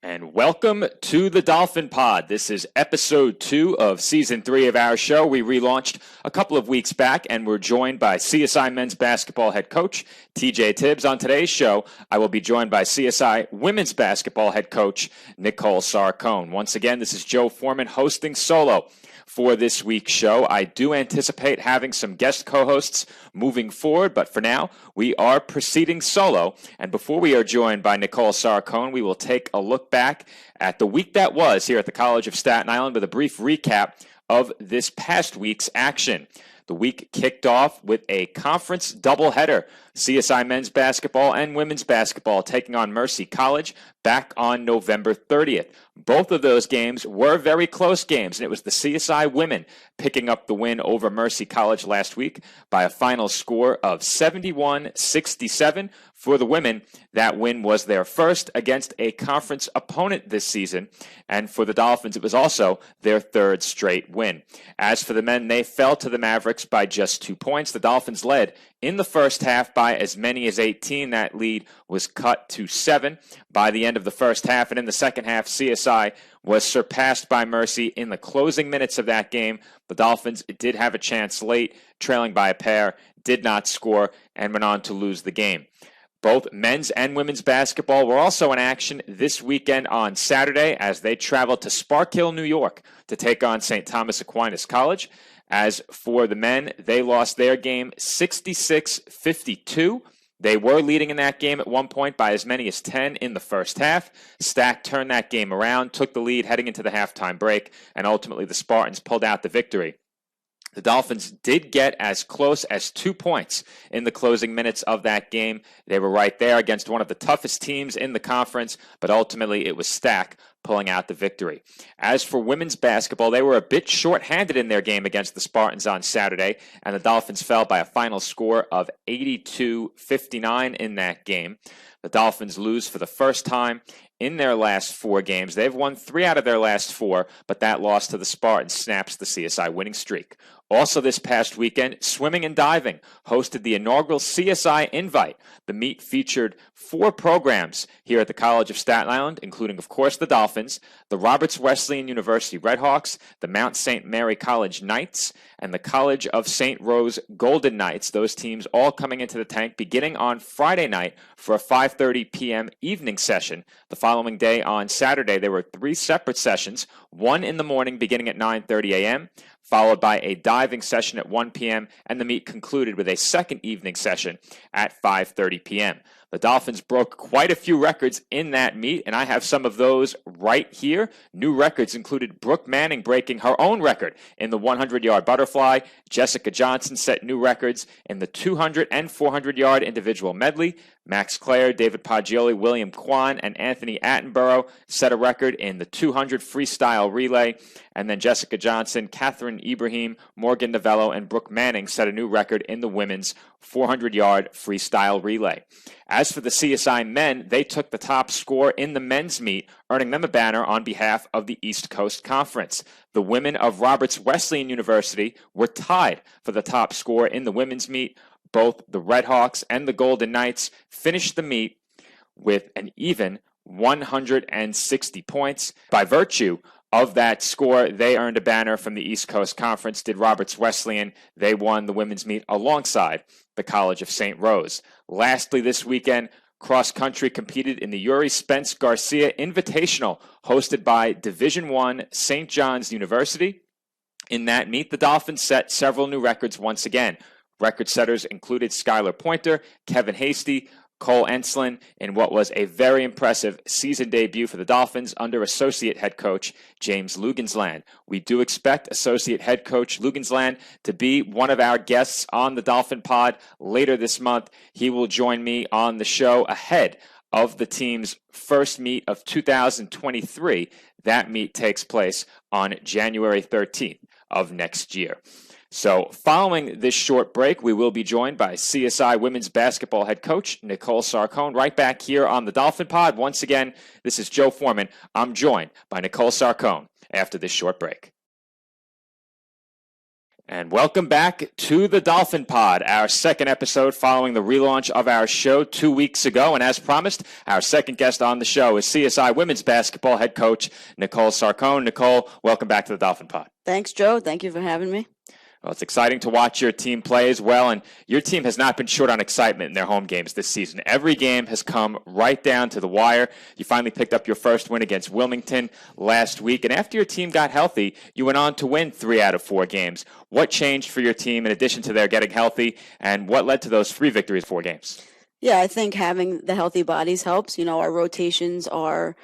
And welcome to the Dolphin Pod. This is episode 2 of season 3 of our show. We relaunched a couple of weeks back, and we're joined by CSI men's basketball head coach TJ Tibbs. On today's show, I will be joined by CSI women's basketball head coach Nicole Sarcone. Once again, this is Joe Foreman hosting solo for this week's show. I do anticipate having some guest co-hosts moving forward, but for now, we are proceeding solo. And before we are joined by Nicole Sarcone, we will take a look back at the week that was here at the College of Staten Island with a brief recap of this past week's action. The week kicked off with a conference doubleheader. CSI men's basketball and women's basketball taking on Mercy College back on November 30th. Both of those games were very close games, and it was the CSI women picking up the win over Mercy College last week by a final score of 71-67. For the women, that win was their first against a conference opponent this season, and for the Dolphins, it was also their third straight win. As for the men, they fell to the Mavericks by just 2 points. The Dolphins led in the first half by as many as 18. That lead was cut to 7 by the end of the first half. And in the second half, CSI was surpassed by Mercy in the closing minutes of that game. The Dolphins did have a chance late, trailing by a pair, did not score, and went on to lose the game. Both men's and women's basketball were also in action this weekend on Saturday as they traveled to Spark Hill, New York to take on St. Thomas Aquinas College. As for the men, they lost their game 66-52. They were leading in that game at one point by as many as 10 in the first half. Stack turned that game around, took the lead heading into the halftime break, and ultimately the Spartans pulled out the victory. The Dolphins did get as close as 2 points in the closing minutes of that game. They were right there against one of the toughest teams in the conference, but ultimately it was Stack pulling out the victory. As for women's basketball, they were a bit short-handed in their game against the Spartans on Saturday, and the Dolphins fell by a final score of 82-59 in that game. The Dolphins lose for the first time in their last 4 games. They've won 3 out of their last 4, but that loss to the Spartans snaps the CSI winning streak. Also this past weekend, swimming and diving hosted the inaugural CSI Invite. The meet featured 4 programs here at the College of Staten Island, including, of course, the Dolphins, the Roberts Wesleyan University Redhawks, the Mount St. Mary College Knights, and the College of St. Rose Golden Knights. Those teams all coming into the tank beginning on Friday night for a 5:30 p.m. evening session. The following day on Saturday, there were 3 separate sessions, one in the morning beginning at 9:30 a.m., followed by a diving session at 1 p.m., and the meet concluded with a second evening session at 5:30 p.m. The Dolphins broke quite a few records in that meet, and I have some of those right here. New records included Brooke Manning breaking her own record in the 100-yard butterfly. Jessica Johnson set new records in the 200 and 400-yard individual medley. Max Clare, David Paggioli, William Kwan, and Anthony Attenborough set a record in the 200 freestyle relay. And then Jessica Johnson, Catherine Ibrahim, Morgan Novello, and Brooke Manning set a new record in the women's 400-yard freestyle relay. As for the CSI men, they took the top score in the men's meet, earning them a banner on behalf of the East Coast Conference. The women of Roberts Wesleyan University were tied for the top score in the women's meet. Both the Redhawks and the Golden Knights finished the meet with an even 160 points. By virtue of that score, they earned a banner from the East Coast Conference. Did Roberts Wesleyan. They won the women's meet alongside the College of St. Rose. Lastly, this weekend, cross country competed in the Yuri Spence Garcia Invitational, hosted by Division I St. John's University. In that meet, the Dolphins set several new records once again. Record setters included Skylar Pointer, Kevin Hasty, Cole Enslin in what was a very impressive season debut for the Dolphins under associate head coach James Lugensland. We do expect associate head coach Lugensland to be one of our guests on the Dolphin Pod later this month. He will join me on the show ahead of the team's first meet of 2023. That meet takes place on January 13th of next year. So following this short break, we will be joined by CSI women's basketball head coach Nicole Sarcone right back here on the Dolphin Pod. Once again, this is Joe Foreman. I'm joined by Nicole Sarcone after this short break. And welcome back to the Dolphin Pod, our second episode following the relaunch of our show 2 weeks ago. And as promised, our second guest on the show is CSI women's basketball head coach Nicole Sarcone. Nicole, welcome back to the Dolphin Pod. Thanks, Joe. Thank you for having me. Well, it's exciting to watch your team play as well, and your team has not been short on excitement in their home games this season. Every game has come right down to the wire. You finally picked up your first win against Wilmington last week, and after your team got healthy, you went on to win 3 out of 4 games. What changed for your team in addition to their getting healthy, and what led to those 3 victories, 4 games? Yeah, I think having the healthy bodies helps. You know, our rotations are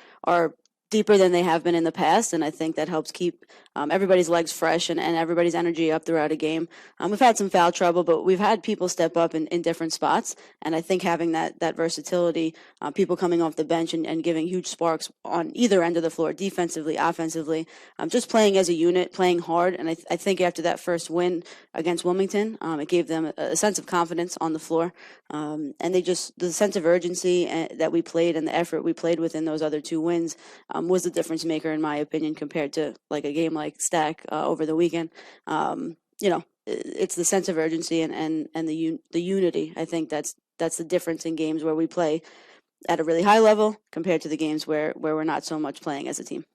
deeper than they have been in the past, and I think that helps keep everybody's legs fresh and everybody's energy up throughout a game. We've had some foul trouble, but we've had people step up in different spots, and I think having that versatility, people coming off the bench and giving huge sparks on either end of the floor, defensively, offensively, just playing as a unit, playing hard, and I think after that first win against Wilmington, it gave them a sense of confidence on the floor, and the sense of urgency that we played and the effort we played within those other 2 wins was the difference maker, in my opinion, compared to like a game like Stack over the weekend. It's the sense of urgency and the unity. I think that's the difference in games where we play at a really high level compared to the games where we're not so much playing as a team.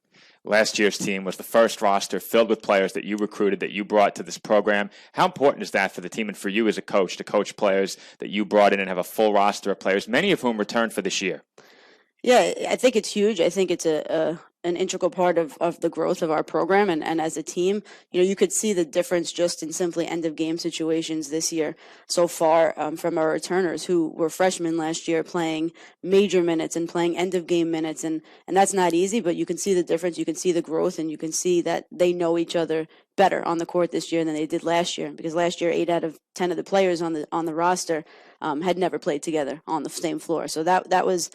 Last year's team was the first roster filled with players that you recruited, that you brought to this program. How important is that for the team and for you as a coach to coach players that you brought in and have a full roster of players, many of whom returned for this year? Yeah, I think it's huge. I think it's an integral part of the growth of our program. And as a team, you could see the difference just in simply end-of-game situations this year so far from our returners who were freshmen last year playing major minutes and playing end-of-game minutes. And that's not easy, but you can see the difference. You can see the growth, and you can see that they know each other better on the court this year than they did last year. Because last year, 8 out of 10 of the players on the roster had never played together on the same floor. So that was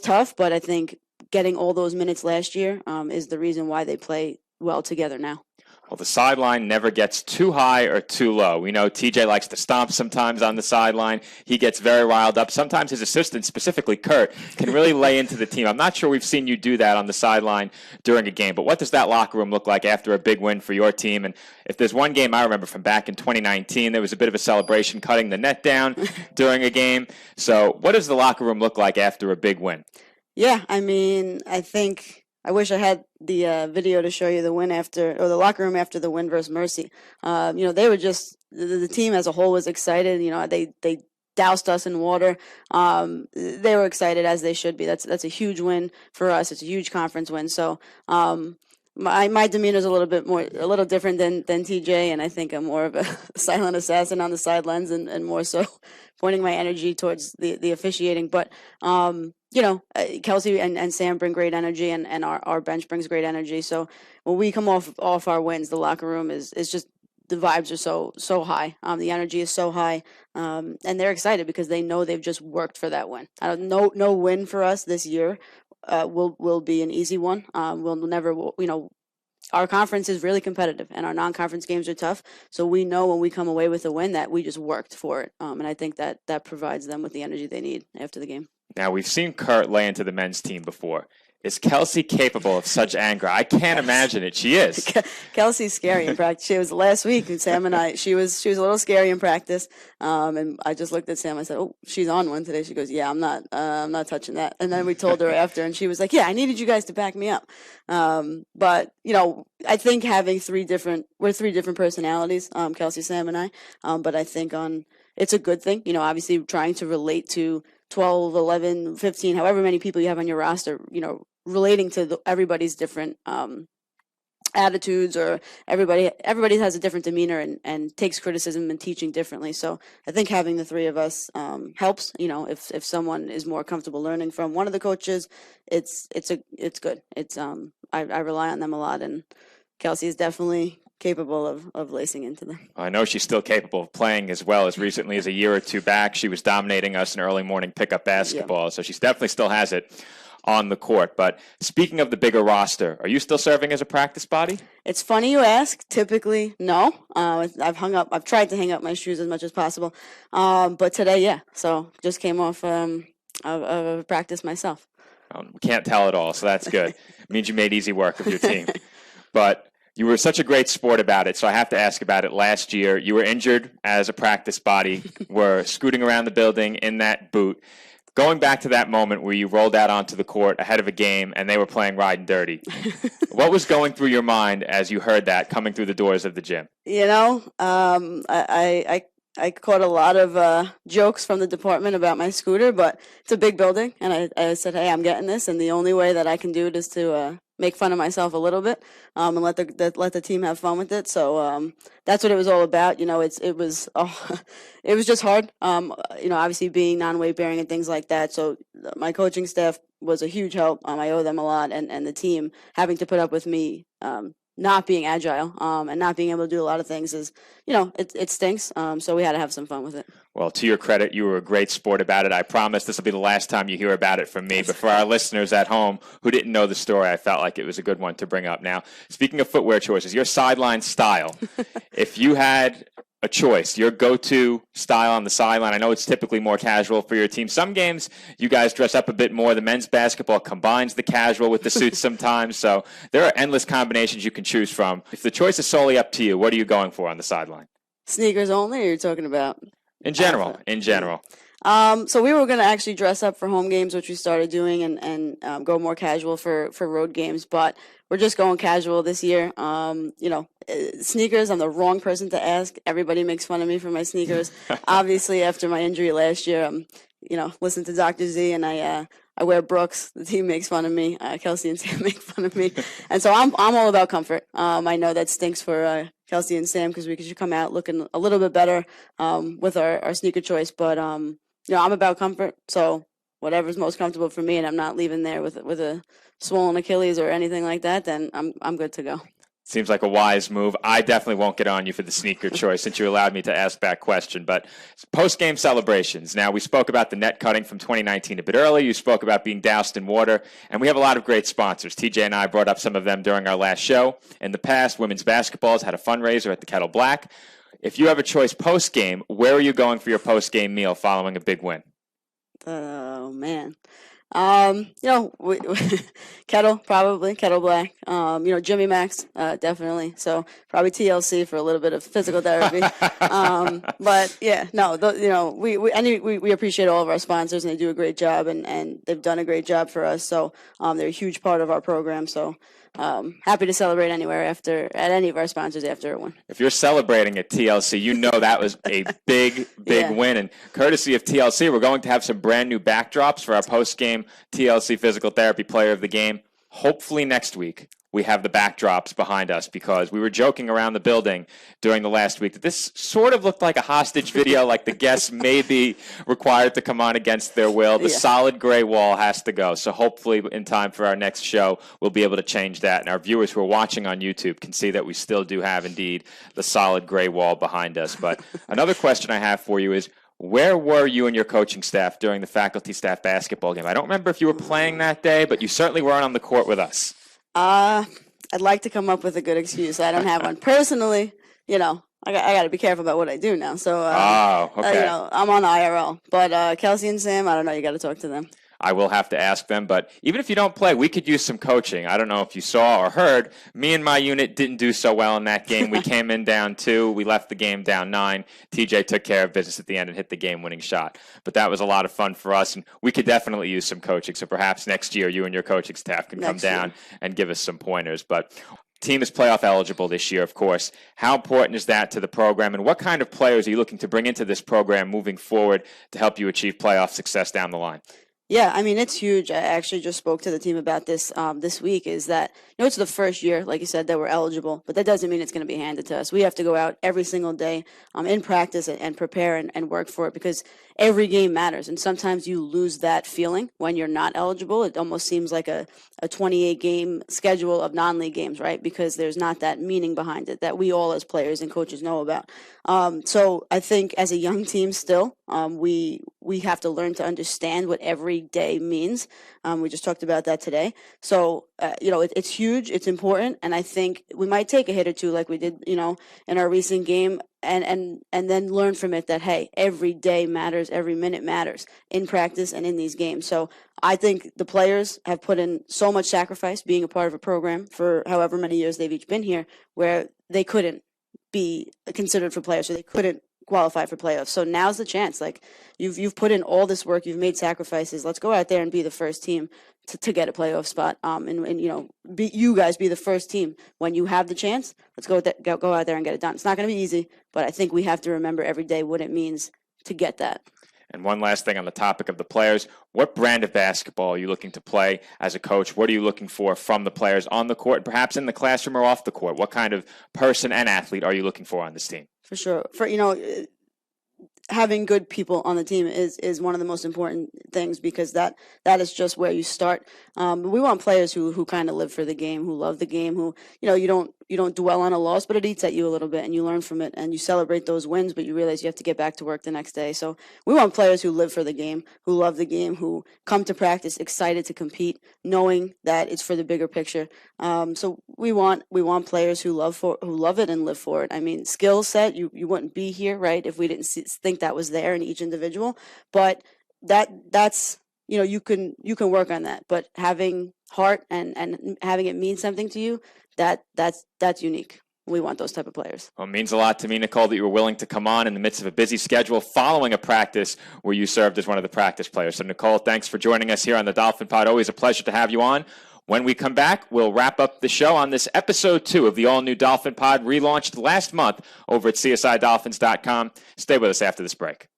tough, but I think getting all those minutes last year is the reason why they play well together now. Well, the sideline never gets too high or too low. We know TJ likes to stomp sometimes on the sideline. He gets very riled up. Sometimes his assistant, specifically Kurt, can really lay into the team. I'm not sure we've seen you do that on the sideline during a game, but what does that locker room look like after a big win for your team? And if there's one game I remember from back in 2019, there was a bit of a celebration cutting the net down during a game. So what does the locker room look like after a big win? Yeah, I mean, I wish I had the video to show you the locker room after the win versus Mercy. They were just the team as a whole was excited. They doused us in water. They were excited, as they should be. That's a huge win for us. It's a huge conference win. So my demeanor is a little different than TJ, and I think I'm more of a silent assassin on the sidelines and more so pointing my energy towards the officiating. But Kelsey and Sam bring great energy, and our bench brings great energy. So when we come off our wins, the locker room is just, the vibes are so high. The energy is so high, and they're excited because they know they've just worked for that win. No win for us this year will be an easy one. We'll never, our conference is really competitive, and our non-conference games are tough. So we know when we come away with a win that we just worked for it, and I think that provides them with the energy they need after the game. Now, we've seen Kurt lay into the men's team before. Is Kelsey capable of such anger? I can't imagine it. She is. Kelsey's scary in practice. She was last week, and Sam and I, she was a little scary in practice. And I just looked at Sam. I said, "Oh, she's on one today." She goes, "Yeah, I'm not touching that." And then we told her after, and she was like, "Yeah, I needed you guys to back me up." But I think having three different personalities, Kelsey, Sam, and I. But I think it's a good thing. Obviously trying to relate to 12, 11, 15, however many people you have on your roster, relating to everybody's different attitudes, or everybody has a different demeanor and takes criticism and teaching differently. So I think having the 3 of us helps. If someone is more comfortable learning from one of the coaches, it's good. I rely on them a lot, and Kelsey is definitely capable of lacing into them. I know she's still capable of playing as well. As recently as a year or 2 back, she was dominating us in early morning pickup basketball. Yeah. So she definitely still has it on the court. But speaking of the bigger roster, are you still serving as a practice body? It's funny you ask. Typically, no. I've tried to hang up my shoes as much as possible. But today, yeah. So just came off of practice myself. We can't tell it all, so that's good. It means you made easy work of your team. But You were such a great sport about it, so I have to ask about it. Last year, you were injured as a practice body, were scooting around the building in that boot. Going back to that moment where you rolled out onto the court ahead of a game and they were playing Riding Dirty, what was going through your mind as you heard that coming through the doors of the gym? You know, I caught a lot of jokes from the department about my scooter, but it's a big building, and I said, hey, I'm getting this, and the only way that I can do it is to make fun of myself a little bit, and let the team have fun with it. So that's what it was all about. You know, it was just hard. You know, obviously being non-weight bearing and things like that. So my coaching staff was a huge help. I owe them a lot, and the team having to put up with me not being agile and not being able to do a lot of things is, you know, it stinks. So we had to have some fun with it. Well, to your credit, you were a great sport about it. I promise this will be the last time you hear about it from me. But for our listeners at home who didn't know the story, I felt like it was a good one to bring up. Now, speaking of footwear choices, your sideline style, if you had a choice, your go-to style on the sideline, I know it's typically more casual for your team. Some games, you guys dress up a bit more. The men's basketball combines the casual with the suits sometimes. So there are endless combinations you can choose from. If the choice is solely up to you, what are you going for on the sideline? Sneakers only, or you're talking about? In general. So we were going to actually dress up for home games, which we started doing, and go more casual for road games. But we're just going casual this year. You know, sneakers, I'm the wrong person to ask. Everybody makes fun of me for my sneakers. Obviously, after my injury last year, you know, listen to Dr. Z, and I wear Brooks. The team makes fun of me. Kelsey and Sam make fun of me. And so I'm all about comfort. I know that stinks for Kelsey and Sam because we should come out looking a little bit better with our sneaker choice. But, you know, I'm about comfort. So whatever's most comfortable for me, and I'm not leaving there with a swollen Achilles or anything like that, then I'm good to go. Seems like a wise move. I definitely won't get on you for the sneaker choice since you allowed me to ask that question. But post-game celebrations. Now, we spoke about the net cutting from 2019 a bit earlier. You spoke about being doused in water. And we have a lot of great sponsors. TJ and I brought up some of them during our last show. In the past, women's basketball has had a fundraiser at the Kettle Black. If you have a choice post-game, where are you going for your post-game meal following a big win? Oh, man. You know, Kettle, probably Kettle Black. You know, Jimmy Max, definitely. So probably TLC for a little bit of physical therapy. But yeah, no, you know, we appreciate all of our sponsors, and they do a great job, and they've done a great job for us. So they're a huge part of our program. So happy to celebrate anywhere at any of our sponsors after a win. If you're celebrating at TLC, you know that was a big win. And courtesy of TLC, we're going to have some brand new backdrops for our post-game TLC Physical Therapy Player of the Game. Hopefully next week we have the backdrops behind us, because we were joking around the building during the last week that this sort of looked like a hostage video, like the guests may be required to come on against their will. The solid gray wall has to go. So hopefully in time for our next show, we'll be able to change that. And our viewers who are watching on YouTube can see that we still do have indeed the solid gray wall behind us. But another question I have for you is, where were you and your coaching staff during the faculty staff basketball game? I don't remember if you were playing that day, but you certainly weren't on the court with us. I'd like to come up with a good excuse. I don't have one. Personally, you know, I got to be careful about what I do now. So, okay. You know, I'm on IRL. But Kelsey and Sam, I don't know. You got to talk to them. I will have to ask them, but even if you don't play, we could use some coaching. I don't know if you saw or heard, me and my unit didn't do so well in that game. We came in down 2. We left the game down 9. TJ took care of business at the end and hit the game-winning shot. But that was a lot of fun for us, and we could definitely use some coaching. So perhaps next year you and your coaching staff can come down and give us some pointers. But team is playoff eligible this year, of course. How important is that to the program, and what kind of players are you looking to bring into this program moving forward to help you achieve playoff success down the line? Yeah, I mean, it's huge. I actually just spoke to the team about this this week, is that, you know, it's the first year, like you said, that we're eligible, but that doesn't mean it's going to be handed to us. We have to go out every single day in practice and prepare and work for it, because every game matters. And sometimes you lose that feeling when you're not eligible. It almost seems like a 28-game schedule of non-league games, right? Because there's not that meaning behind it that we all as players and coaches know about. So I think as a young team still, we have to learn to understand what every day means. We just talked about that today. So, you know, it's huge, it's important, and I think we might take a hit or two like we did, you know, in our recent game. and then learn from it that, hey, every day matters, every minute matters in practice and in these games. So I think the players have put in so much sacrifice being a part of a program for however many years they've each been here, where they couldn't be considered for playoffs, or they couldn't qualify for playoffs. So now's the chance. Like, you've put in all this work, you've made sacrifices. Let's go out there and be the first team to get a playoff spot. And you guys be the first team when you have the chance. Let's go out there and get it done. It's not going to be easy, but I think we have to remember every day what it means to get that. And one last thing on the topic of the players, what brand of basketball are you looking to play as a coach? What are you looking for from the players on the court, perhaps in the classroom or off the court? What kind of person and athlete are you looking for on this team? For sure. Having good people on the team is one of the most important things, because that is just where you start. We want players who kind of live for the game, who love the game, who, you don't dwell on a loss, but it eats at you a little bit and you learn from it and you celebrate those wins, but you realize you have to get back to work the next day. So we want players who live for the game, who love the game, who come to practice excited to compete, knowing that it's for the bigger picture. So we want players who love it and live for it. I mean, skill set, you wouldn't be here, right, if we didn't think that was there in each individual. But that's you can work on that. But having heart and having it mean something to you, that's unique. We want those type of players. Well, it means a lot to me, Nicole, that you were willing to come on in the midst of a busy schedule following a practice where you served as one of the practice players. So, Nicole, thanks for joining us here on the Dolphin Pod. Always a pleasure to have you on. When we come back, we'll wrap up the show on this episode 2 of the all-new Dolphin Pod, relaunched last month over at CSIDolphins.com. Stay with us after this break.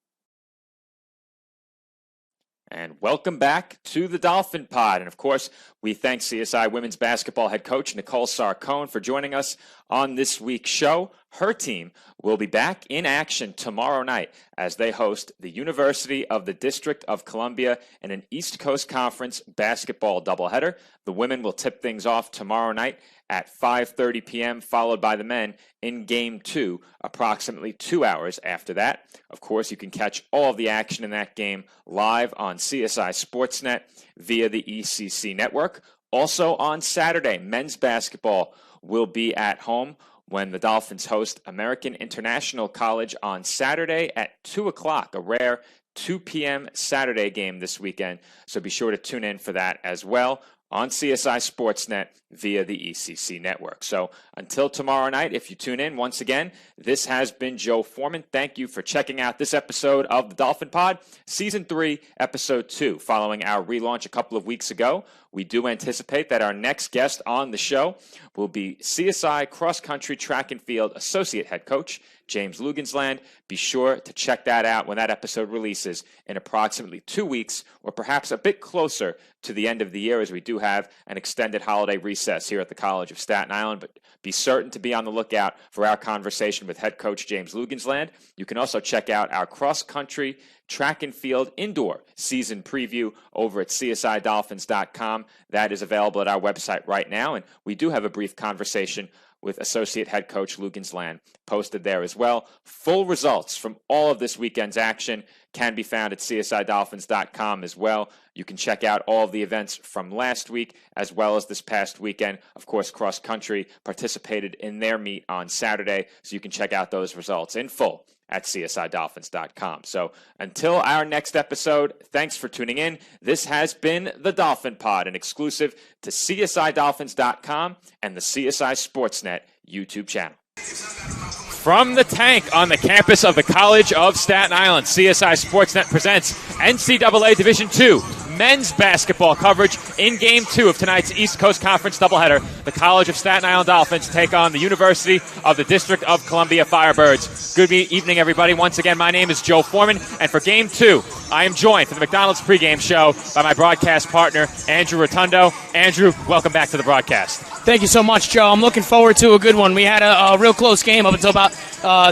And welcome back to the Dolphin Pod. And, of course, we thank CSI women's basketball head coach Nicole Sarcone for joining us on this week's show. Her team will be back in action tomorrow night as they host the University of the District of Columbia in an East Coast Conference basketball doubleheader. The women will tip things off tomorrow night at 5:30 p.m., followed by the men in Game 2 approximately 2 hours after that. Of course, you can catch all of the action in that game live on CSI Sportsnet via the ECC network. Also on Saturday, men's basketball will be at home when the Dolphins host American International College on Saturday at 2 o'clock, a rare 2 p.m. Saturday game this weekend. So be sure to tune in for that as well on CSI Sportsnet via the ECC network. So until tomorrow night, if you tune in, once again, this has been Joe Foreman. Thank you for checking out this episode of the Dolphin Pod, Season 3, Episode 2. Following our relaunch a couple of weeks ago, we do anticipate that our next guest on the show will be CSI Cross Country Track and Field Associate Head Coach James Lugensland. Be sure to check that out when that episode releases in approximately 2 weeks, or perhaps a bit closer to the end of the year, as we do have an extended holiday recess here at the College of Staten Island. But be certain to be on the lookout for our conversation with head coach James Lugensland. You can also check out our cross country track and field indoor season preview over at CSIDolphins.com. That is available at our website right now, and we do have a brief conversation with associate head coach Lugensland posted there as well. Full results from all of this weekend's action can be found at CSIDolphins.com as well. You can check out all of the events from last week as well as this past weekend. Of course, cross country participated in their meet on Saturday, so you can check out those results in full at CSIDolphins.com. So until our next episode, thanks for tuning in. This has been the Dolphin Pod, an exclusive to CSIDolphins.com and the CSI Sportsnet YouTube channel. From the tank on the campus of the College of Staten Island, CSI Sportsnet presents NCAA Division II men's basketball coverage in Game 2 of tonight's East Coast Conference doubleheader. The College of Staten Island Dolphins take on the University of the District of Columbia Firebirds. Good evening, everybody. Once again, my name is Joe Foreman, and for Game 2, I am joined for the McDonald's pregame show by my broadcast partner, Andrew Rotundo. Andrew, welcome back to the broadcast. Thank you so much, Joe. I'm looking forward to a good one. We had a real close game up until about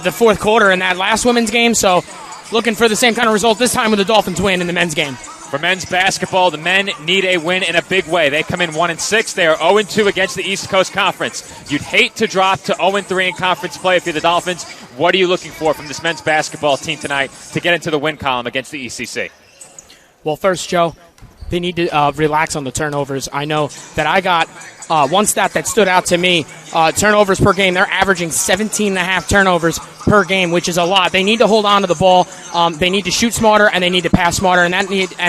the fourth quarter in that last women's game, so looking for the same kind of result this time with the Dolphins win in the men's game. For men's basketball, the men need a win in a big way. They come in 1-6. They are 0-2 against the East Coast Conference. You'd hate to drop to 0-3 in conference play if you're the Dolphins. What are you looking for from this men's basketball team tonight to get into the win column against the ECC? Well, first, Joe, they need to relax on the turnovers. I know that I got one stat that stood out to me. Turnovers per game, they're averaging 17.5 turnovers per per game, which is a lot. They need to hold on to the ball. They need to shoot smarter, and they need to pass smarter, and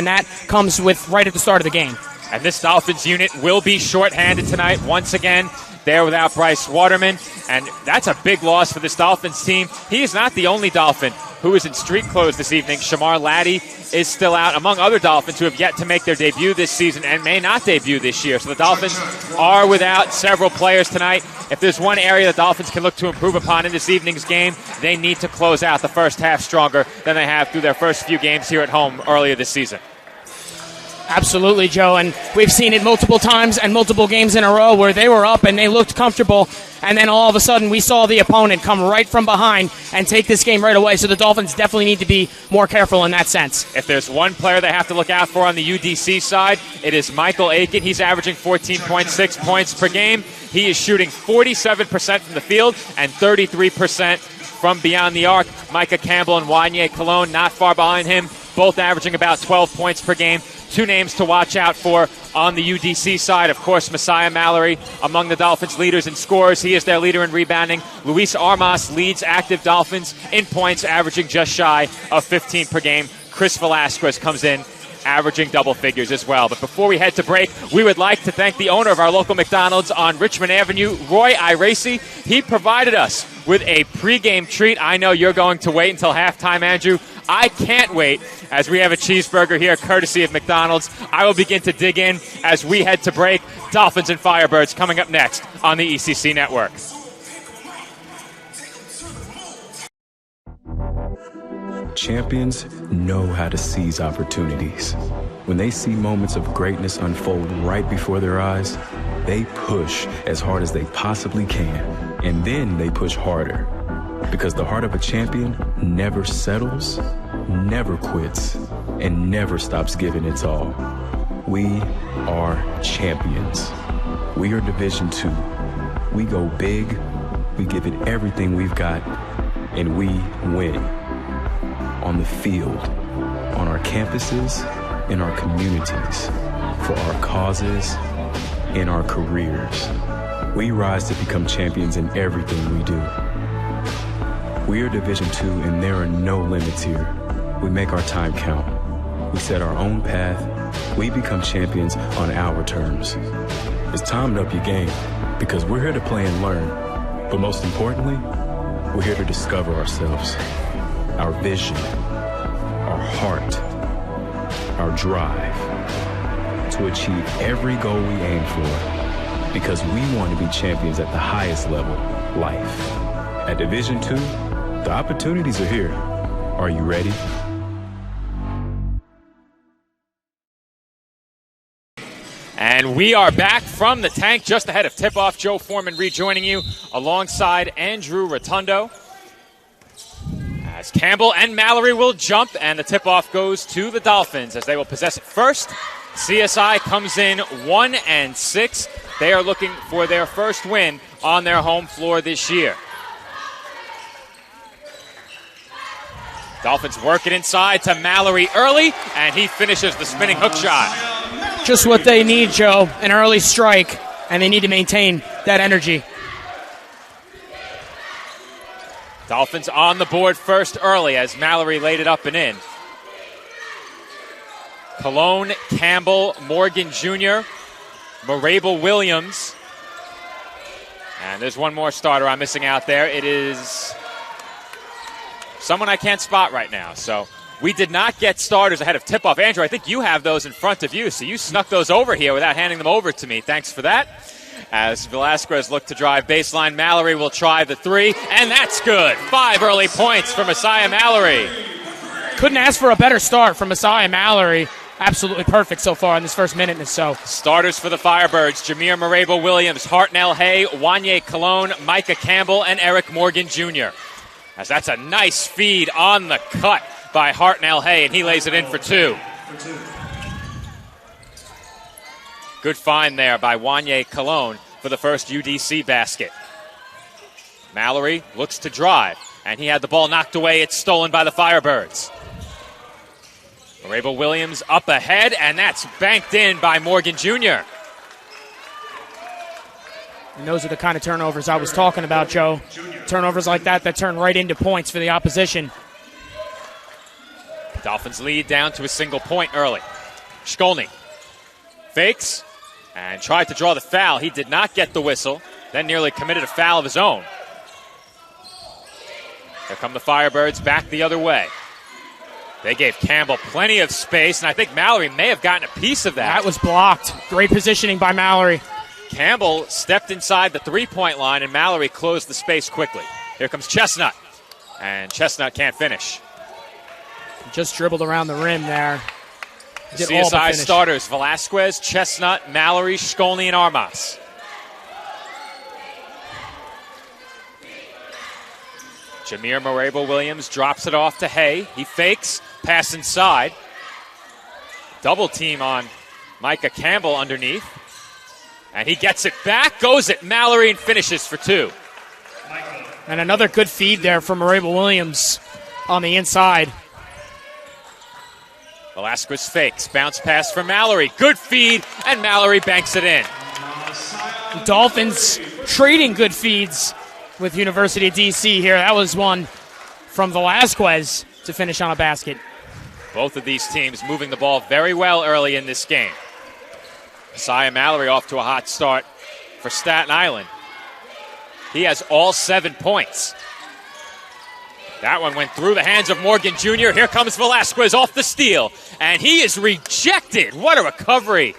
that comes with right at the start of the game. And this Dolphins unit will be shorthanded tonight once again. They're without Bryce Waterman, and that's a big loss for this Dolphins team. He is not the only Dolphin who is in street clothes this evening. Shamar Laddie is still out, among other Dolphins who have yet to make their debut this season and may not debut this year. So the Dolphins are without several players tonight. If there's one area the Dolphins can look to improve upon in this evening's game, they need to close out the first half stronger than they have through their first few games here at home earlier this season. Absolutely, Joe, and we've seen it multiple times and multiple games in a row where they were up and they looked comfortable, and then all of a sudden we saw the opponent come right from behind and take this game right away, so the Dolphins definitely need to be more careful in that sense. If there's one player they have to look out for on the UDC side, it is Michael Aiken. He's averaging 14.6 points per game. He is shooting 47% from the field and 33% from beyond the arc. Micah Campbell and Wanye Cologne not far behind him, both averaging about 12 points per game. Two names to watch out for on the UDC side. Of course, Messiah Mallory among the Dolphins' leaders in scores. He is their leader in rebounding. Luis Armas leads active Dolphins in points, averaging just shy of 15 per game. Chris Velasquez comes in, averaging double figures as well. But before we head to break, we would like to thank the owner of our local McDonald's on Richmond Avenue, Roy Iracy. He provided us with a pregame treat. I know you're going to wait until halftime, Andrew. I can't wait as we have a cheeseburger here courtesy of McDonald's. I will begin to dig in as we head to break. Dolphins and Firebirds coming up next on the ECC Network. Champions know how to seize opportunities. When they see moments of greatness unfold right before their eyes, they push as hard as they possibly can, and then they push harder. Because the heart of a champion never settles, never quits, and never stops giving its all. We are champions. We are Division II. We go big, we give it everything we've got, and we win. On the field, on our campuses, in our communities, for our causes, in our careers. We rise to become champions in everything we do. We are Division II, and there are no limits here. We make our time count. We set our own path. We become champions on our terms. It's time to up your game, because we're here to play and learn. But most importantly, we're here to discover ourselves, our vision, our heart, our drive, to achieve every goal we aim for, because we want to be champions at the highest level, life. At Division II, the opportunities are here. Are you ready? And we are back from the tank just ahead of tip-off. Joe Foreman rejoining you alongside Andrew Rotundo. As Campbell and Mallory will jump, and the tip-off goes to the Dolphins as they will possess it first. CSI comes in 1-6. They are looking for their first win on their home floor this year. Dolphins work it inside to Mallory early, and he finishes the spinning hook shot. Just what they need, Joe, an early strike, and they need to maintain that energy. Dolphins on the board first early as Mallory laid it up and in. Cologne, Campbell, Morgan Jr., Marable Williams. And there's one more starter I'm missing out there. It is someone I can't spot right now. So we did not get starters ahead of tip-off. Andrew, I think you have those in front of you, so you snuck those over here without handing them over to me. Thanks for that. As Velasquez looked to drive baseline, Mallory will try the three, and that's good. 5 early points for Messiah Mallory. Couldn't ask for a better start from Messiah Mallory. Absolutely perfect so far in this first minute and so. Starters for the Firebirds: Jameer Marable Williams, Hartnell Hay, Wanye Cologne, Micah Campbell, and Eric Morgan Jr. As that's a nice feed on the cut by Hartnell Hay, and he lays it in for 2. Good find there by Wanye Cologne for the first UDC basket. Mallory looks to drive, and he had the ball knocked away. It's stolen by the Firebirds. Marable Williams up ahead, and that's banked in by Morgan Jr. And those are the kind of turnovers I was talking about, Joe. Turnovers like that turn right into points for the opposition. Dolphins lead down to a single point early. Shkolny fakes and tried to draw the foul. He did not get the whistle, then nearly committed a foul of his own. Here come the Firebirds back the other way. They gave Campbell plenty of space, and I think Mallory may have gotten a piece of that. That was blocked. Great positioning by Mallory. Campbell stepped inside the three-point line, and Mallory closed the space quickly. Here comes Chestnut, and Chestnut can't finish. Just dribbled around the rim there. Did all but CSI finish. starters, Velasquez, Chestnut, Mallory, Shkolny, and Armas. Jameer Marable-Williams drops it off to Hay. He fakes, pass inside. Double team on Micah Campbell underneath. And he gets it back, goes at Mallory, and finishes for two. And another good feed there from Marable-Williams on the inside. Velasquez fakes, bounce pass for Mallory. Good feed, and Mallory banks it in. Dolphins trading good feeds with University of D.C. here. That was one from Velasquez to finish on a basket. Both of these teams moving the ball very well early in this game. Messiah Mallory off to a hot start for Staten Island. He has all 7 points. That one went through the hands of Morgan Jr. Here comes Velasquez off the steal, and he is rejected. What a recovery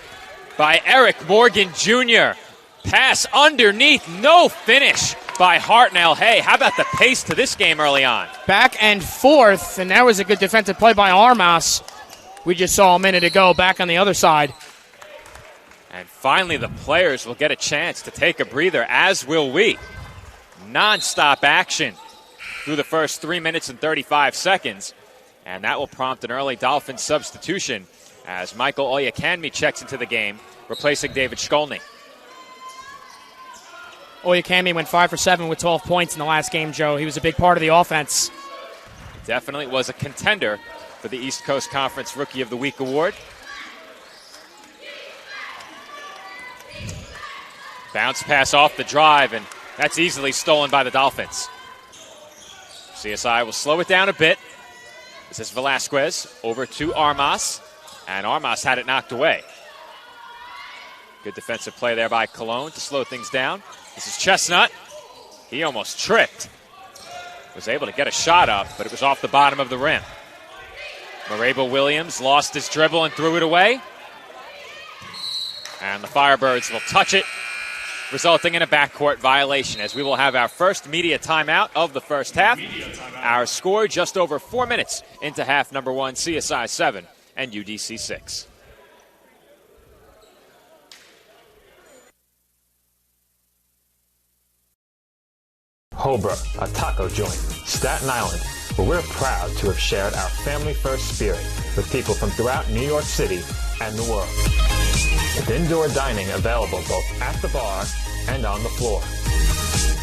by Eric Morgan Jr. Pass underneath, no finish by Hartnell. Hey, how about the pace to this game early on? Back and forth, and that was a good defensive play by Armas. We just saw a minute ago back on the other side. And finally, the players will get a chance to take a breather, as will we. Non-stop action through the first 3 minutes and 35 seconds. And that will prompt an early Dolphins substitution as Michael Oyekanmi checks into the game, replacing David Shkolny. Oyekanmi went 5 for 7 with 12 points in the last game, Joe. He was a big part of the offense. Definitely was a contender for the East Coast Conference Rookie of the Week award. Bounce pass off the drive, and that's easily stolen by the Dolphins. CSI will slow it down a bit. This is Velasquez over to Armas, and Armas had it knocked away. Good defensive play there by Cologne to slow things down. This is Chestnut. He almost tripped. Was able to get a shot up, but it was off the bottom of the rim. Marable-Williams lost his dribble and threw it away. And the Firebirds will touch it, resulting in a backcourt violation, as we will have our first media timeout of the first half. Our score just over 4 minutes into half number one, CSI 7 and UDC 6. Hobra, a taco joint, Staten Island, where we're proud to have shared our family-first spirit with people from throughout New York City and the world. With indoor dining available both at the bar and on the floor.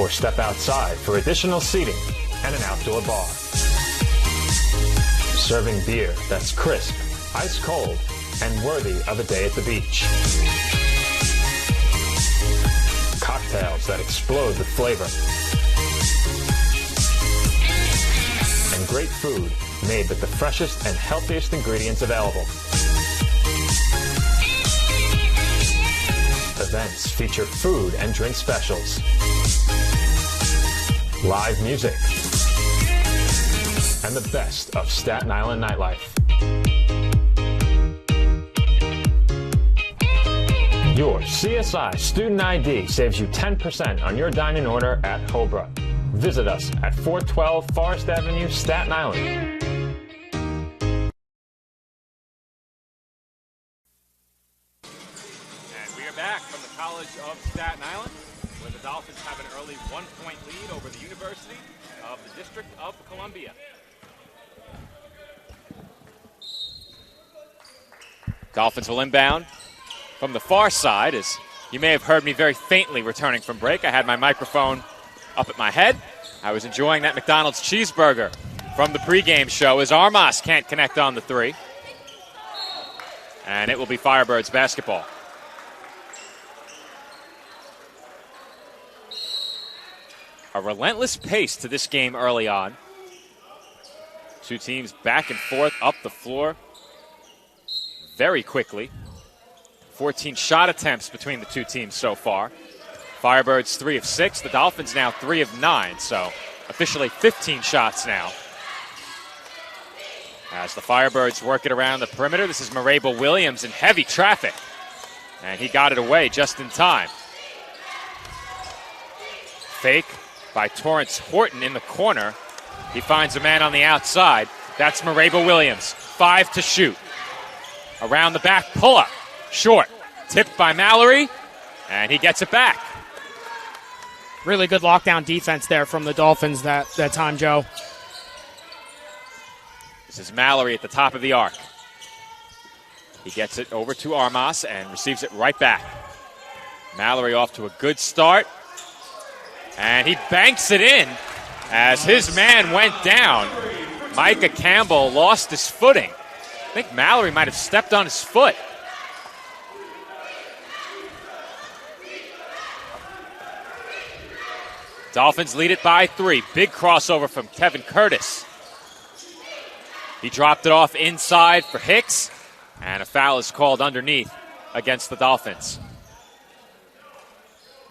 Or step outside for additional seating and an outdoor bar. Serving beer that's crisp, ice cold, and worthy of a day at the beach. Cocktails that explode with flavor. And great food made with the freshest and healthiest ingredients available. Events feature food and drink specials, live music, and the best of Staten Island nightlife. Your CSI Student ID saves you 10% on your dining order at Hobra. Visit us at 412 Forest Avenue, Staten Island. Of Staten Island, where the Dolphins have an early 1-point lead over the University of the District of Columbia. Dolphins will inbound from the far side, as you may have heard me very faintly returning from break. I had my microphone up at my head. I was enjoying that McDonald's cheeseburger from the pregame show as Armas can't connect on the three. And it will be Firebirds basketball. a relentless pace to this game early on. Two teams back and forth up the floor very quickly. 14 shot attempts between the two teams so far. Firebirds 3 of 6. The Dolphins now 3 of 9. So officially 15 shots now. As the Firebirds work it around the perimeter, this is Marable Williams in heavy traffic. And he got it away just in time. Fake by Torrance Horton in the corner. He finds a man on the outside. That's Marable Williams. 5 to shoot. Around the back, pull-up. Short. Tipped by Mallory. And he gets it back. Really good lockdown defense there from the Dolphins that time, Joe. This is Mallory at the top of the arc. He gets it over to Armas and receives it right back. Mallory off to a good start. And he banks it in as his man went down. Micah Campbell lost his footing. I think Mallory might have stepped on his foot. Dolphins lead it by 3. Big crossover from Kevin Curtis. He dropped it off inside for Hicks, and a foul is called underneath against the Dolphins.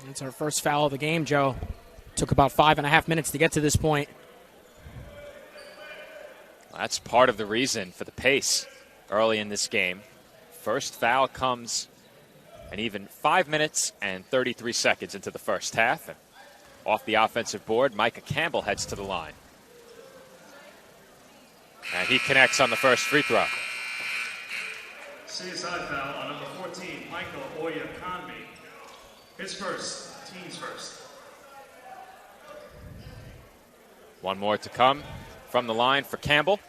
That's our first foul of the game, Joe. Took about 5.5 minutes to get to this point. That's part of the reason for the pace early in this game. First foul comes an even 5 minutes and 33 seconds into the first half. And off the offensive board, Micah Campbell heads to the line. And he connects on the first free throw. CSI foul on number 14, Michael Oyakanbi. His first, team's first. One more to come from the line for Campbell.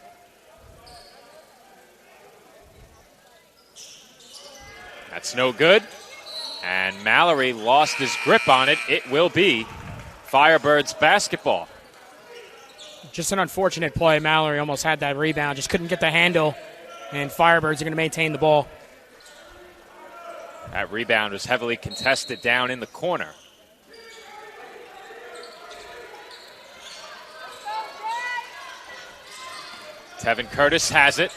That's no good. And Mallory lost his grip on it. It will be Firebirds basketball. Just an unfortunate play. Mallory almost had that rebound, just couldn't get the handle, and Firebirds are going to maintain the ball. That rebound was heavily contested down in the corner. Tevin Curtis has it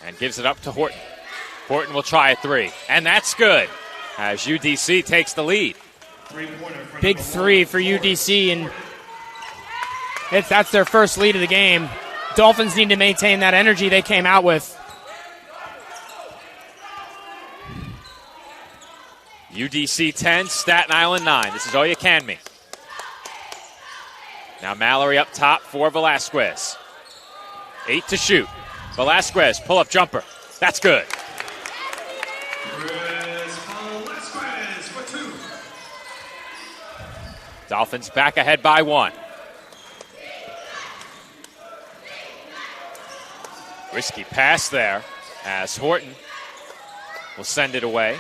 and gives it up to Horton. Horton will try a 3, and that's good as UDC takes the lead. Big 3 for UDC, and that's their first lead of the game. Dolphins need to maintain that energy they came out with. UDC 10, Staten Island 9. This is Oyakanmi. Now Mallory up top for Velasquez. 8 to shoot. Velasquez, pull-up jumper. That's good. Velasquez for 2. Dolphins back ahead by 1. Risky pass there as Horton will send it away.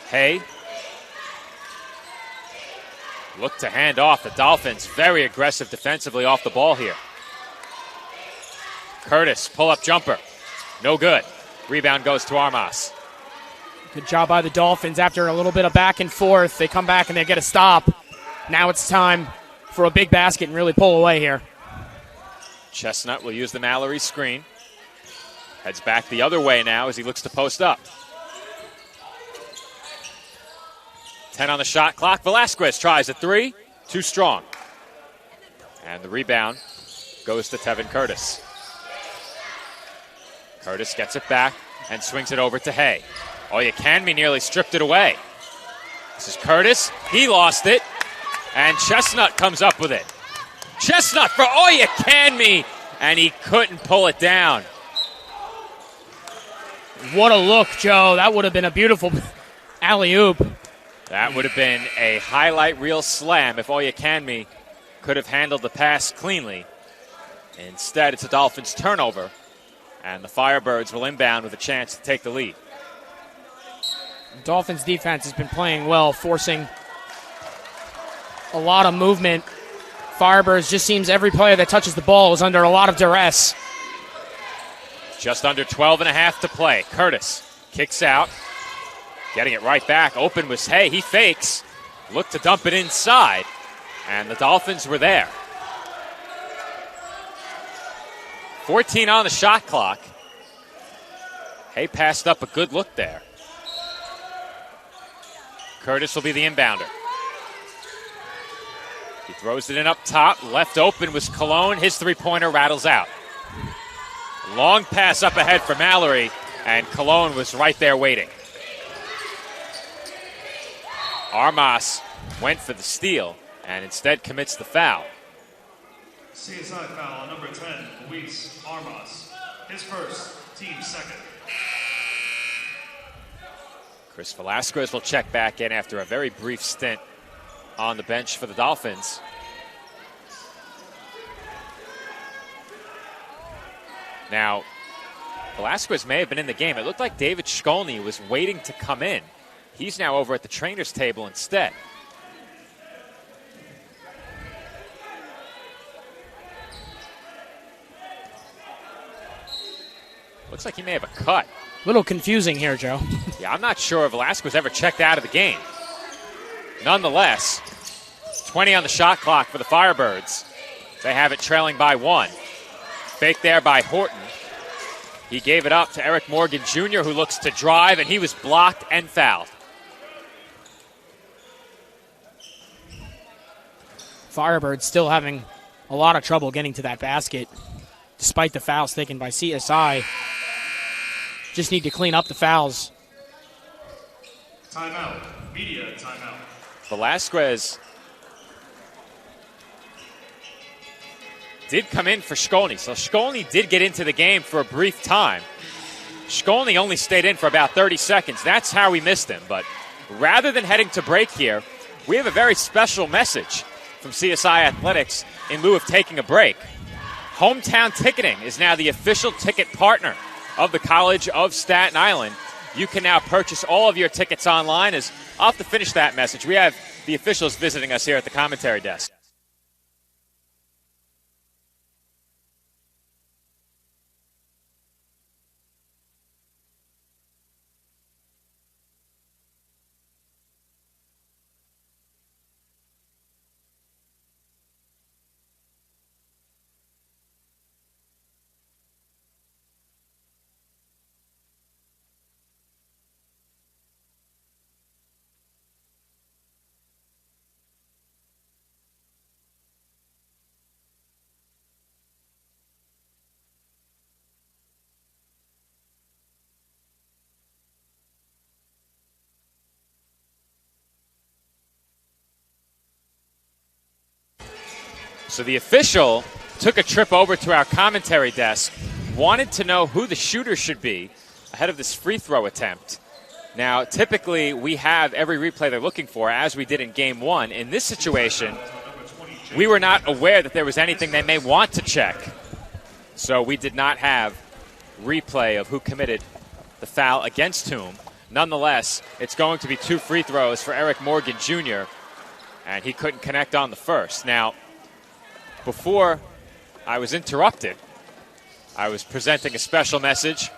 Hay look to hand off. The Dolphins very aggressive defensively off the ball here. Curtis, pull-up jumper. No good. Rebound goes to Armas. Good job by the Dolphins. After a little bit of back and forth, they come back and they get a stop. Now it's time for a big basket and really pull away here. Chestnut will use the Mallory screen. Heads back the other way now as he looks to post up. 10 on the shot clock. Velasquez tries a 3. Too strong. And the rebound goes to Tevin Curtis. Curtis gets it back and swings it over to Hay. Oyakanmi nearly stripped it away. This is Curtis. He lost it. And Chestnut comes up with it. Chestnut for Oyakanmi. And he couldn't pull it down. What a look, Joe. That would have been a beautiful alley-oop. That would have been a highlight reel slam if Oyakanmi could have handled the pass cleanly. Instead, it's a Dolphins turnover, and the Firebirds will inbound with a chance to take the lead. Dolphins defense has been playing well, forcing a lot of movement. Firebirds just seems every player that touches the ball is under a lot of duress. Just under 12 and a half to play. Curtis kicks out. Getting it right back. Open was Hay. He fakes. Looked to dump it inside. And the Dolphins were there. 14 on the shot clock. Hay passed up a good look there. Curtis will be the inbounder. He throws it in up top. Left open was Cologne. His three-pointer rattles out. Long pass up ahead for Mallory, and Cologne was right there waiting. Armas went for the steal and instead commits the foul. CSI foul on number 10, Luis Armas. His first, team second. Chris Velasquez will check back in after a very brief stint on the bench for the Dolphins. Now, Velasquez may have been in the game. It looked like David Shkolny was waiting to come in. He's now over at the trainer's table instead. Looks like he may have a cut. A little confusing here, Joe. Yeah, I'm not sure if Velasquez ever checked out of the game. Nonetheless, 20 on the shot clock for the Firebirds. They have it trailing by 1. Fake there by Horton. He gave it up to Eric Morgan Jr., who looks to drive, and he was blocked and fouled. Firebirds still having a lot of trouble getting to that basket, despite the fouls taken by CSI. Just need to clean up the fouls. Timeout. Media timeout. Velasquez did come in for Shkolny, so Shkolny did get into the game for a brief time. Shkolny only stayed in for about 30 seconds. That's how we missed him. But rather than heading to break here, we have a very special message from CSI Athletics in lieu of taking a break. Hometown Ticketing is now the official ticket partner of the College of Staten Island. You can now purchase all of your tickets online. I'll have to finish that message. We have the officials visiting us here at the commentary desk. So the official took a trip over to our commentary desk, wanted to know who the shooter should be ahead of this free throw attempt. Now, typically, we have every replay they're looking for, as we did in Game 1. In this situation, we were not aware that there was anything they may want to check. So we did not have replay of who committed the foul against whom. Nonetheless, it's going to be 2 free throws for Eric Morgan Jr., and he couldn't connect on the first. Now, before I was interrupted, I was presenting a special message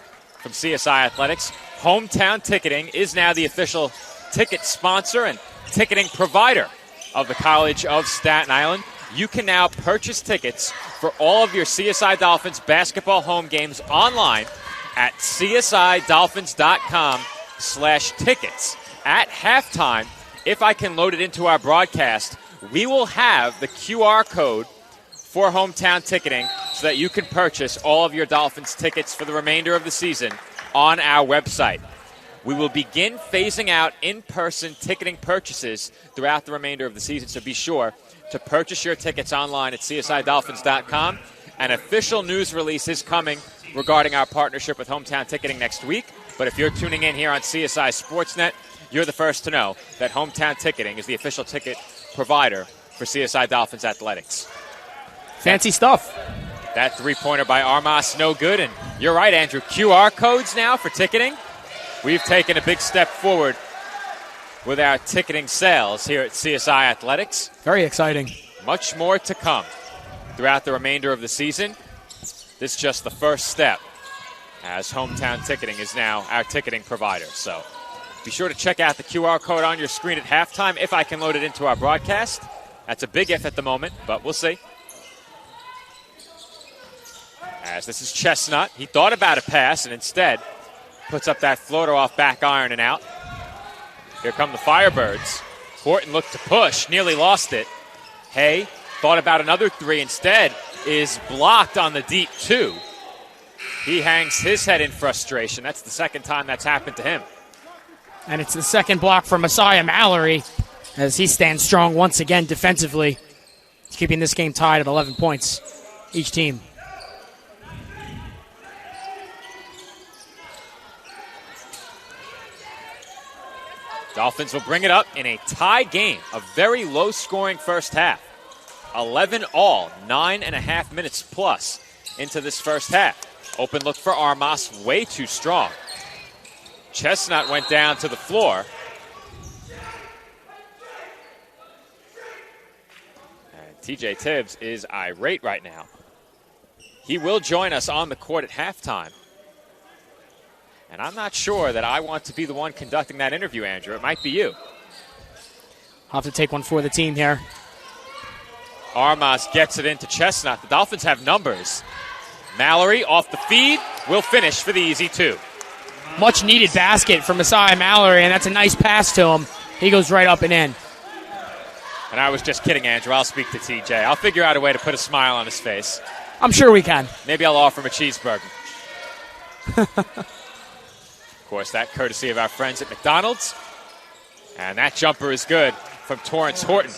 from CSI Athletics. Hometown Ticketing is now the official ticket sponsor and ticketing provider of the College of Staten Island. You can now purchase tickets for all of your CSI Dolphins basketball home games online at csidolphins.com/tickets. At halftime, if I can load it into our broadcast, we will have the QR code for Hometown Ticketing so that you can purchase all of your Dolphins tickets for the remainder of the season on our website. We will begin phasing out in-person ticketing purchases throughout the remainder of the season, so be sure to purchase your tickets online at csidolphins.com. An official news release is coming regarding our partnership with Hometown Ticketing next week, but if you're tuning in here on CSI Sportsnet, you're the first to know that Hometown Ticketing is the official ticket provider for CSI Dolphins Athletics. Fancy stuff. That three-pointer by Armas, no good. And you're right, Andrew. QR codes now for ticketing. We've taken a big step forward with our ticketing sales here at CSI Athletics. Very exciting. Much more to come throughout the remainder of the season. This is just the first step, as Hometown Ticketing is now our ticketing provider. So be sure to check out the QR code on your screen at halftime if I can load it into our broadcast. That's a big if at the moment, but we'll see. As this is Chestnut. He thought about a pass and instead puts up that floater off back iron and out. Here come the Firebirds. Horton looked to push, nearly lost it. Hay thought about another three, instead is blocked on the deep two. He hangs his head in frustration. That's the second time that's happened to him. And it's the second block for Messiah Mallory as he stands strong once again defensively, keeping this game tied at 11 points each team. Dolphins will bring it up in a tie game, a very low-scoring first half. 11 all, 9.5 minutes plus into this first half. Open look for Armas, way too strong. Chestnut went down to the floor. And TJ Tibbs is irate right now. He will join us on the court at halftime. And I'm not sure that I want to be the one conducting that interview, Andrew. It might be you. I'll have to take one for the team here. Armas gets it into Chestnut. The Dolphins have numbers. Mallory off the feed will finish for the easy two. Much needed basket for Messiah Mallory, and that's a nice pass to him. He goes right up and in. And I was just kidding, Andrew. I'll speak to TJ. I'll figure out a way to put a smile on his face. I'm sure we can. Maybe I'll offer him a cheeseburger. Of course, that courtesy of our friends at McDonald's. And that jumper is good from Torrance Horton.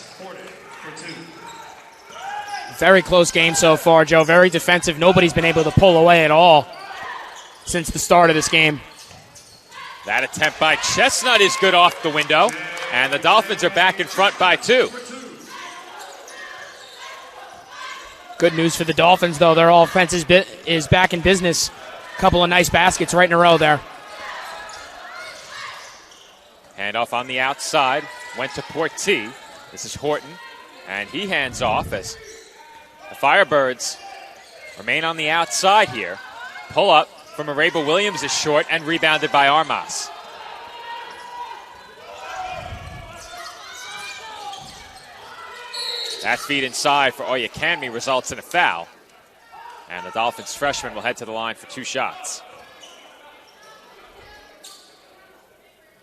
Very close game so far, Joe. Very defensive. Nobody's been able to pull away at all since the start of this game. That attempt by Chestnut is good off the window. And the Dolphins are back in front by 2. Good news for the Dolphins, though. Their offense is back in business. A couple of nice baskets right in a row there. Handoff on the outside. Went to Porti. This is Horton. And he hands off as the Firebirds remain on the outside here. Pull up from Araba Williams is short and rebounded by Armas. That feed inside for Oyekanmi results in a foul. And the Dolphins freshman will head to the line for 2 shots.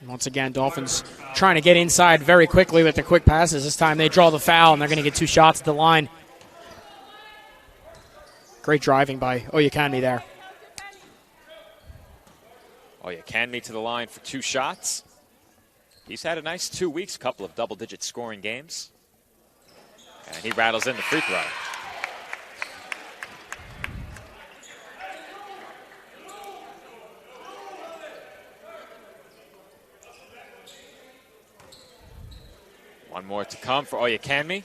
Once again, Dolphins trying to get inside very quickly with the quick passes. This time they draw the foul, and they're going to get 2 shots at the line. Great driving by Oyekanmi there. Oyekanmi to the line for 2 shots. He's had a nice 2 weeks, couple of double-digit scoring games. And he rattles in the free throw. One more to come for Oyekanmi,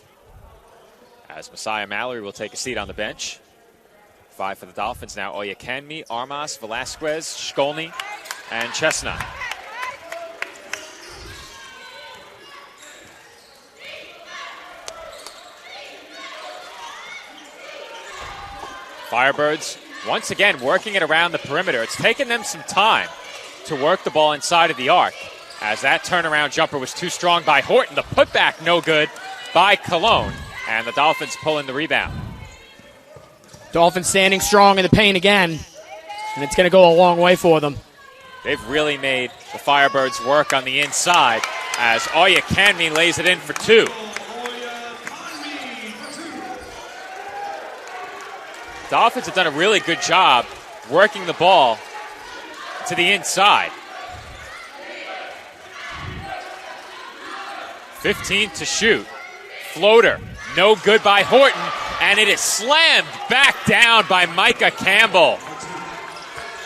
as Messiah Mallory will take a seat on the bench. 5 for the Dolphins now. Oyekanmi, Armas, Velasquez, Shkolny, and Chestnut. Firebirds once again working it around the perimeter. It's taken them some time to work the ball inside of the arc, as that turnaround jumper was too strong by Horton. The putback no good by Cologne, and the Dolphins pull in the rebound. Dolphins standing strong in the paint again, and it's going to go a long way for them. They've really made the Firebirds work on the inside, as Oyekanmi lays it in for 2. Dolphins have done a really good job working the ball to the inside. 15 to shoot. Floater, no good by Horton, and it is slammed back down by Micah Campbell.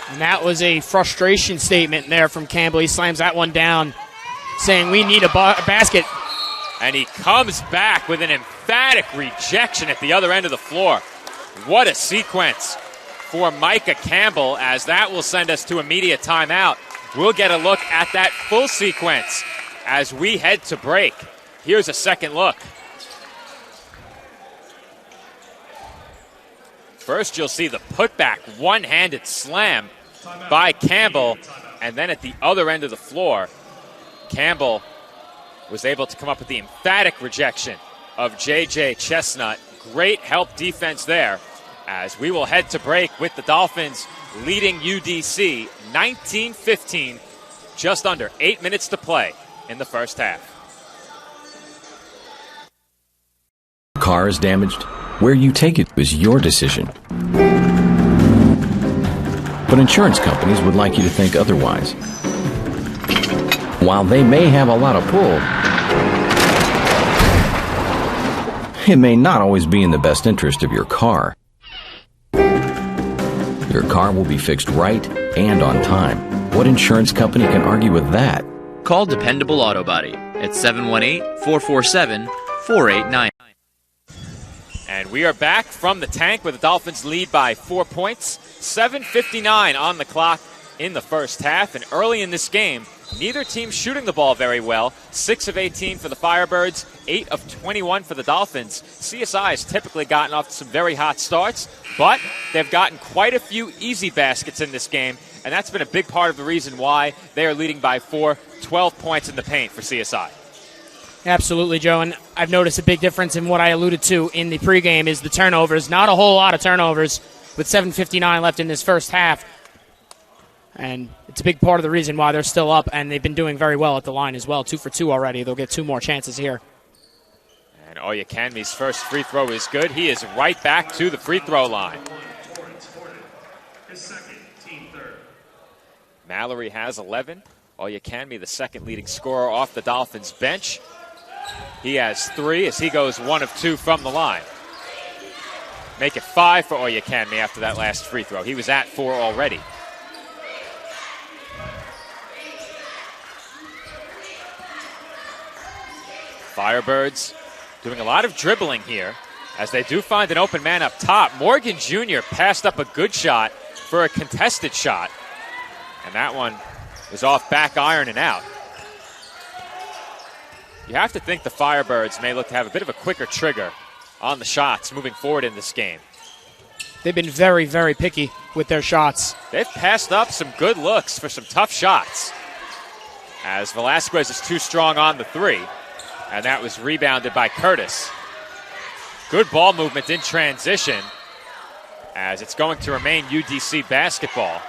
And that was a frustration statement there from Campbell. He slams that one down, saying we need a basket. And he comes back with an emphatic rejection at the other end of the floor. What a sequence for Micah Campbell, as that will send us to immediate timeout. We'll get a look at that full sequence as we head to break. Here's a second look. First, you'll see the putback, one-handed slam by Campbell, and then at the other end of the floor, Campbell was able to come up with the emphatic rejection of J.J. Chestnut. Great help defense there, as we will head to break with the Dolphins leading UDC 19-15, just under 8 minutes to play in the first half. Car is damaged. Where you take it is your decision. But insurance companies would like you to think otherwise. While they may have a lot of pull, it may not always be in the best interest of your car. Your car will be fixed right and on time. What insurance company can argue with that? Call Dependable Auto Body at 718-447-4899. And we are back from the tank where the Dolphins lead by 4 points. 7:59 on the clock in the first half. And early in this game, neither team shooting the ball very well. 6 of 18 for the Firebirds, 8 of 21 for the Dolphins. CSI has typically gotten off to some very hot starts, but they've gotten quite a few easy baskets in this game, and that's been a big part of the reason why they are leading by 4, 12 points in the paint for CSI. Absolutely, Joe, and I've noticed a big difference in what I alluded to in the pregame is the turnovers. Not a whole lot of turnovers with 7:59 left in this first half, and it's a big part of the reason why they're still up, and they've been doing very well at the line as well. 2 for 2 already. They'll get 2 more chances here. And Oyekanmi's first free throw is good. He is right back to the free throw line. His second, team third. Mallory has 11. Oyekanmi, the second leading scorer off the Dolphins bench. He has 3 as he goes 1 of 2 from the line. Make it 5 for Oyekanmi after that last free throw. He was at 4 already. Firebirds doing a lot of dribbling here as they do find an open man up top. Morgan Jr. passed up a good shot for a contested shot, and that one was off back iron and out. You have to think the Firebirds may look to have a bit of a quicker trigger on the shots moving forward in this game. They've been very, very picky with their shots. They've passed up some good looks for some tough shots, as Velasquez is too strong on the 3, and that was rebounded by Curtis. Good ball movement in transition, as it's going to remain UDC basketball.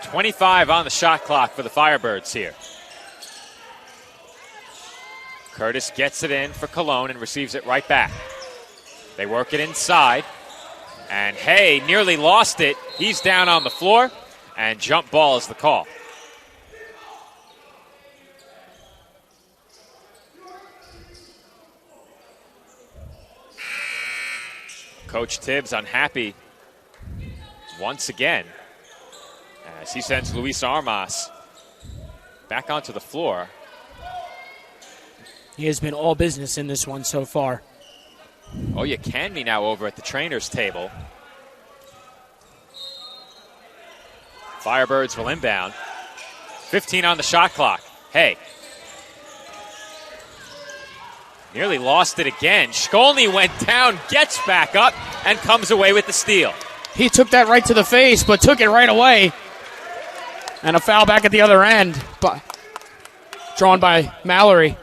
.25 on the shot clock for the Firebirds here. Curtis gets it in for Cologne and receives it right back. They work it inside, and Hay nearly lost it. He's down on the floor, and jump ball is the call. Coach Tibbs unhappy once again as he sends Luis Armas back onto the floor. He has been all business in this one so far. Oyekanmi now over at the trainer's table. Firebirds will inbound. 15 on the shot clock. Hey. Nearly lost it again. Shkolny went down, gets back up, and comes away with the steal. He took that right to the face, but took it right away. And a foul back at the other end, drawn by Mallory.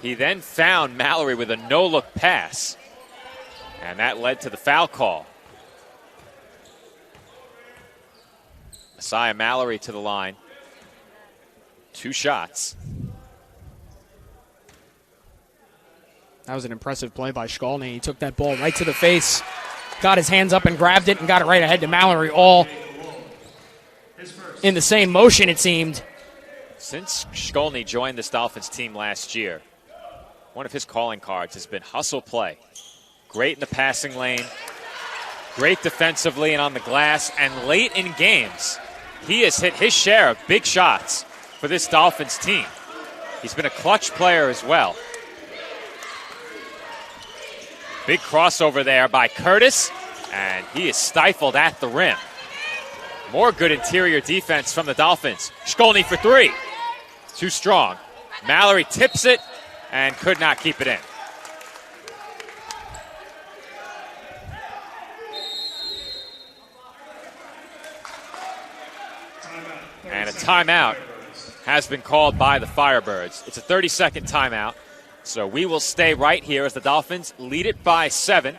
He then found Mallory with a no-look pass, and that led to the foul call. Messiah Mallory to the line. 2 shots. That was an impressive play by Shkolny. He took that ball right to the face, got his hands up and grabbed it, and got it right ahead to Mallory, all in the same motion, it seemed. Since Shkolny joined this Dolphins team last year, one of his calling cards has been hustle play. Great in the passing lane, great defensively and on the glass, and late in games, he has hit his share of big shots for this Dolphins team. He's been a clutch player as well. Big crossover there by Curtis, and he is stifled at the rim. More good interior defense from the Dolphins. Shkolny for 3. Too strong. Mallory tips it and could not keep it in. And a timeout has been called by the Firebirds. It's a 30-second timeout. So we will stay right here as the Dolphins lead it by 7.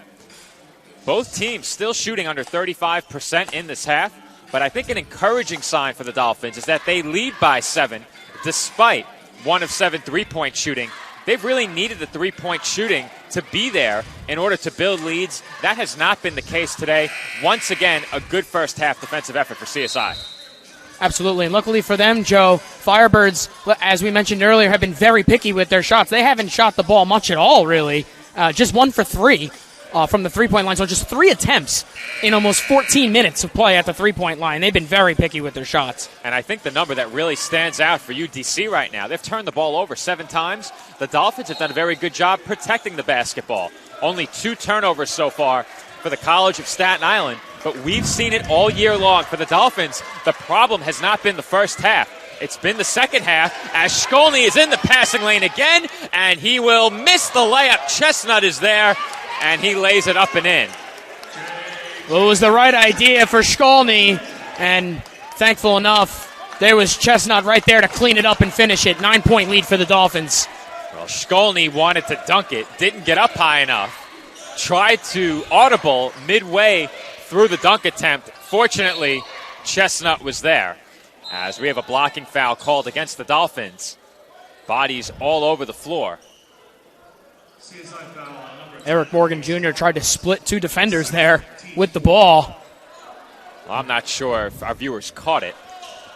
Both teams still shooting under 35% in this half. But I think an encouraging sign for the Dolphins is that they lead by 7 despite 1 of 7 three-point shooting. They've really needed the three-point shooting to be there in order to build leads. That has not been the case today. Once again, a good first half defensive effort for CSI. Absolutely, and luckily for them, Joe, Firebirds, as we mentioned earlier, have been very picky with their shots. They haven't shot the ball much at all, really. Just 1 for 3 from the three-point line, so just 3 attempts in almost 14 minutes of play at the three-point line. They've been very picky with their shots. And I think the number that really stands out for UDC right now, they've turned the ball over 7 times. The Dolphins have done a very good job protecting the basketball. Only 2 turnovers so far for the College of Staten Island. But we've seen it all year long. For the Dolphins, the problem has not been the first half. It's been the second half as Shkolny is in the passing lane again, and he will miss the layup. Chestnut is there, and he lays it up and in. Well, it was the right idea for Shkolny, and thankful enough, there was Chestnut right there to clean it up and finish it. 9-point lead for the Dolphins. Well, Shkolny wanted to dunk it, didn't get up high enough, tried to audible midway through the dunk attempt. Fortunately, Chestnut was there. As we have a blocking foul called against the Dolphins. Bodies all over the floor. Eric Morgan Jr. tried to split 2 defenders there with the ball. Well, I'm not sure if our viewers caught it,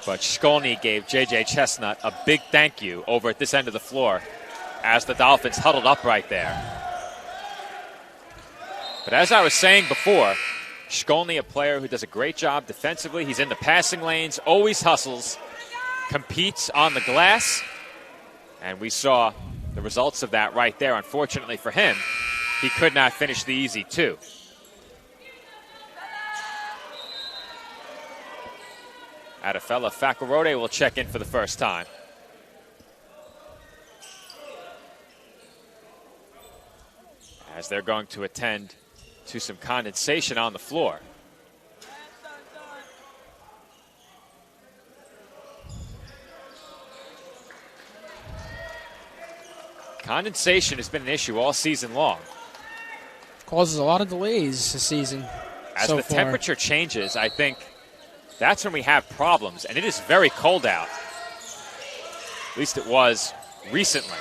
but Shkolny gave J.J. Chestnut a big thank you over at this end of the floor as the Dolphins huddled up right there. But as I was saying before, Shkolny, a player who does a great job defensively. He's in the passing lanes, always hustles, competes on the glass. And we saw the results of that right there. Unfortunately for him, he could not finish the easy 2. Adefella Fakarode will check in for the first time. As they're going to attend to some condensation on the floor. Condensation has been an issue all season long. Causes a lot of delays this season. As the temperature changes, I think that's when we have problems. And it is very cold out. At least it was recently.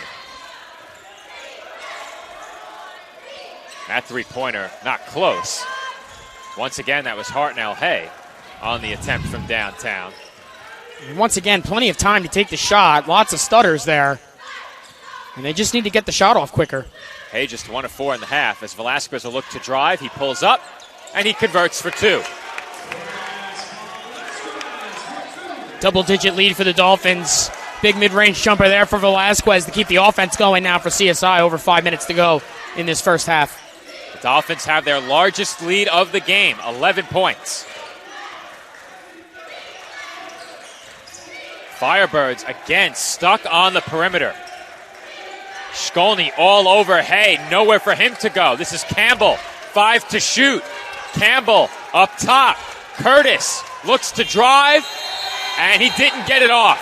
That three-pointer, not close. Once again, that was Hartnell Hay on the attempt from downtown. Once again, plenty of time to take the shot. Lots of stutters there. And they just need to get the shot off quicker. Hay just 1 of 4 in the half. As Velasquez will look to drive, he pulls up, and he converts for 2. Double-digit lead for the Dolphins. Big mid-range jumper there for Velasquez to keep the offense going now for CSI. Over 5 minutes to go in this first half. The Dolphins have their largest lead of the game, 11 points. Firebirds again stuck on the perimeter. Shkolny all over Hay, nowhere for him to go. This is Campbell, 5 to shoot. Campbell up top. Curtis looks to drive, and he didn't get it off.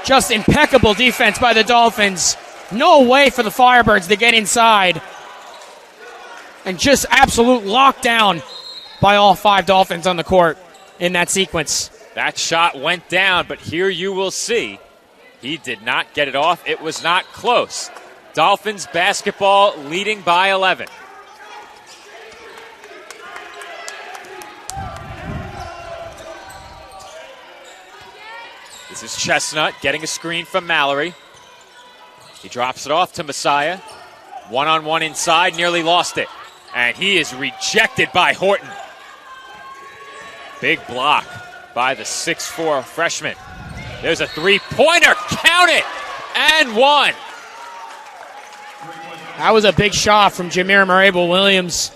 Just impeccable defense by the Dolphins. No way for the Firebirds to get inside. And just absolute lockdown by all 5 Dolphins on the court in that sequence. That shot went down, but here you will see he did not get it off. It was not close. Dolphins basketball leading by 11. This is Chestnut getting a screen from Mallory. He drops it off to Messiah. One-on-one inside, nearly lost it. And he is rejected by Horton. Big block by the 6'4 freshman. There's a three-pointer. Count it! And 1. That was a big shot from Jameer Marable-Williams.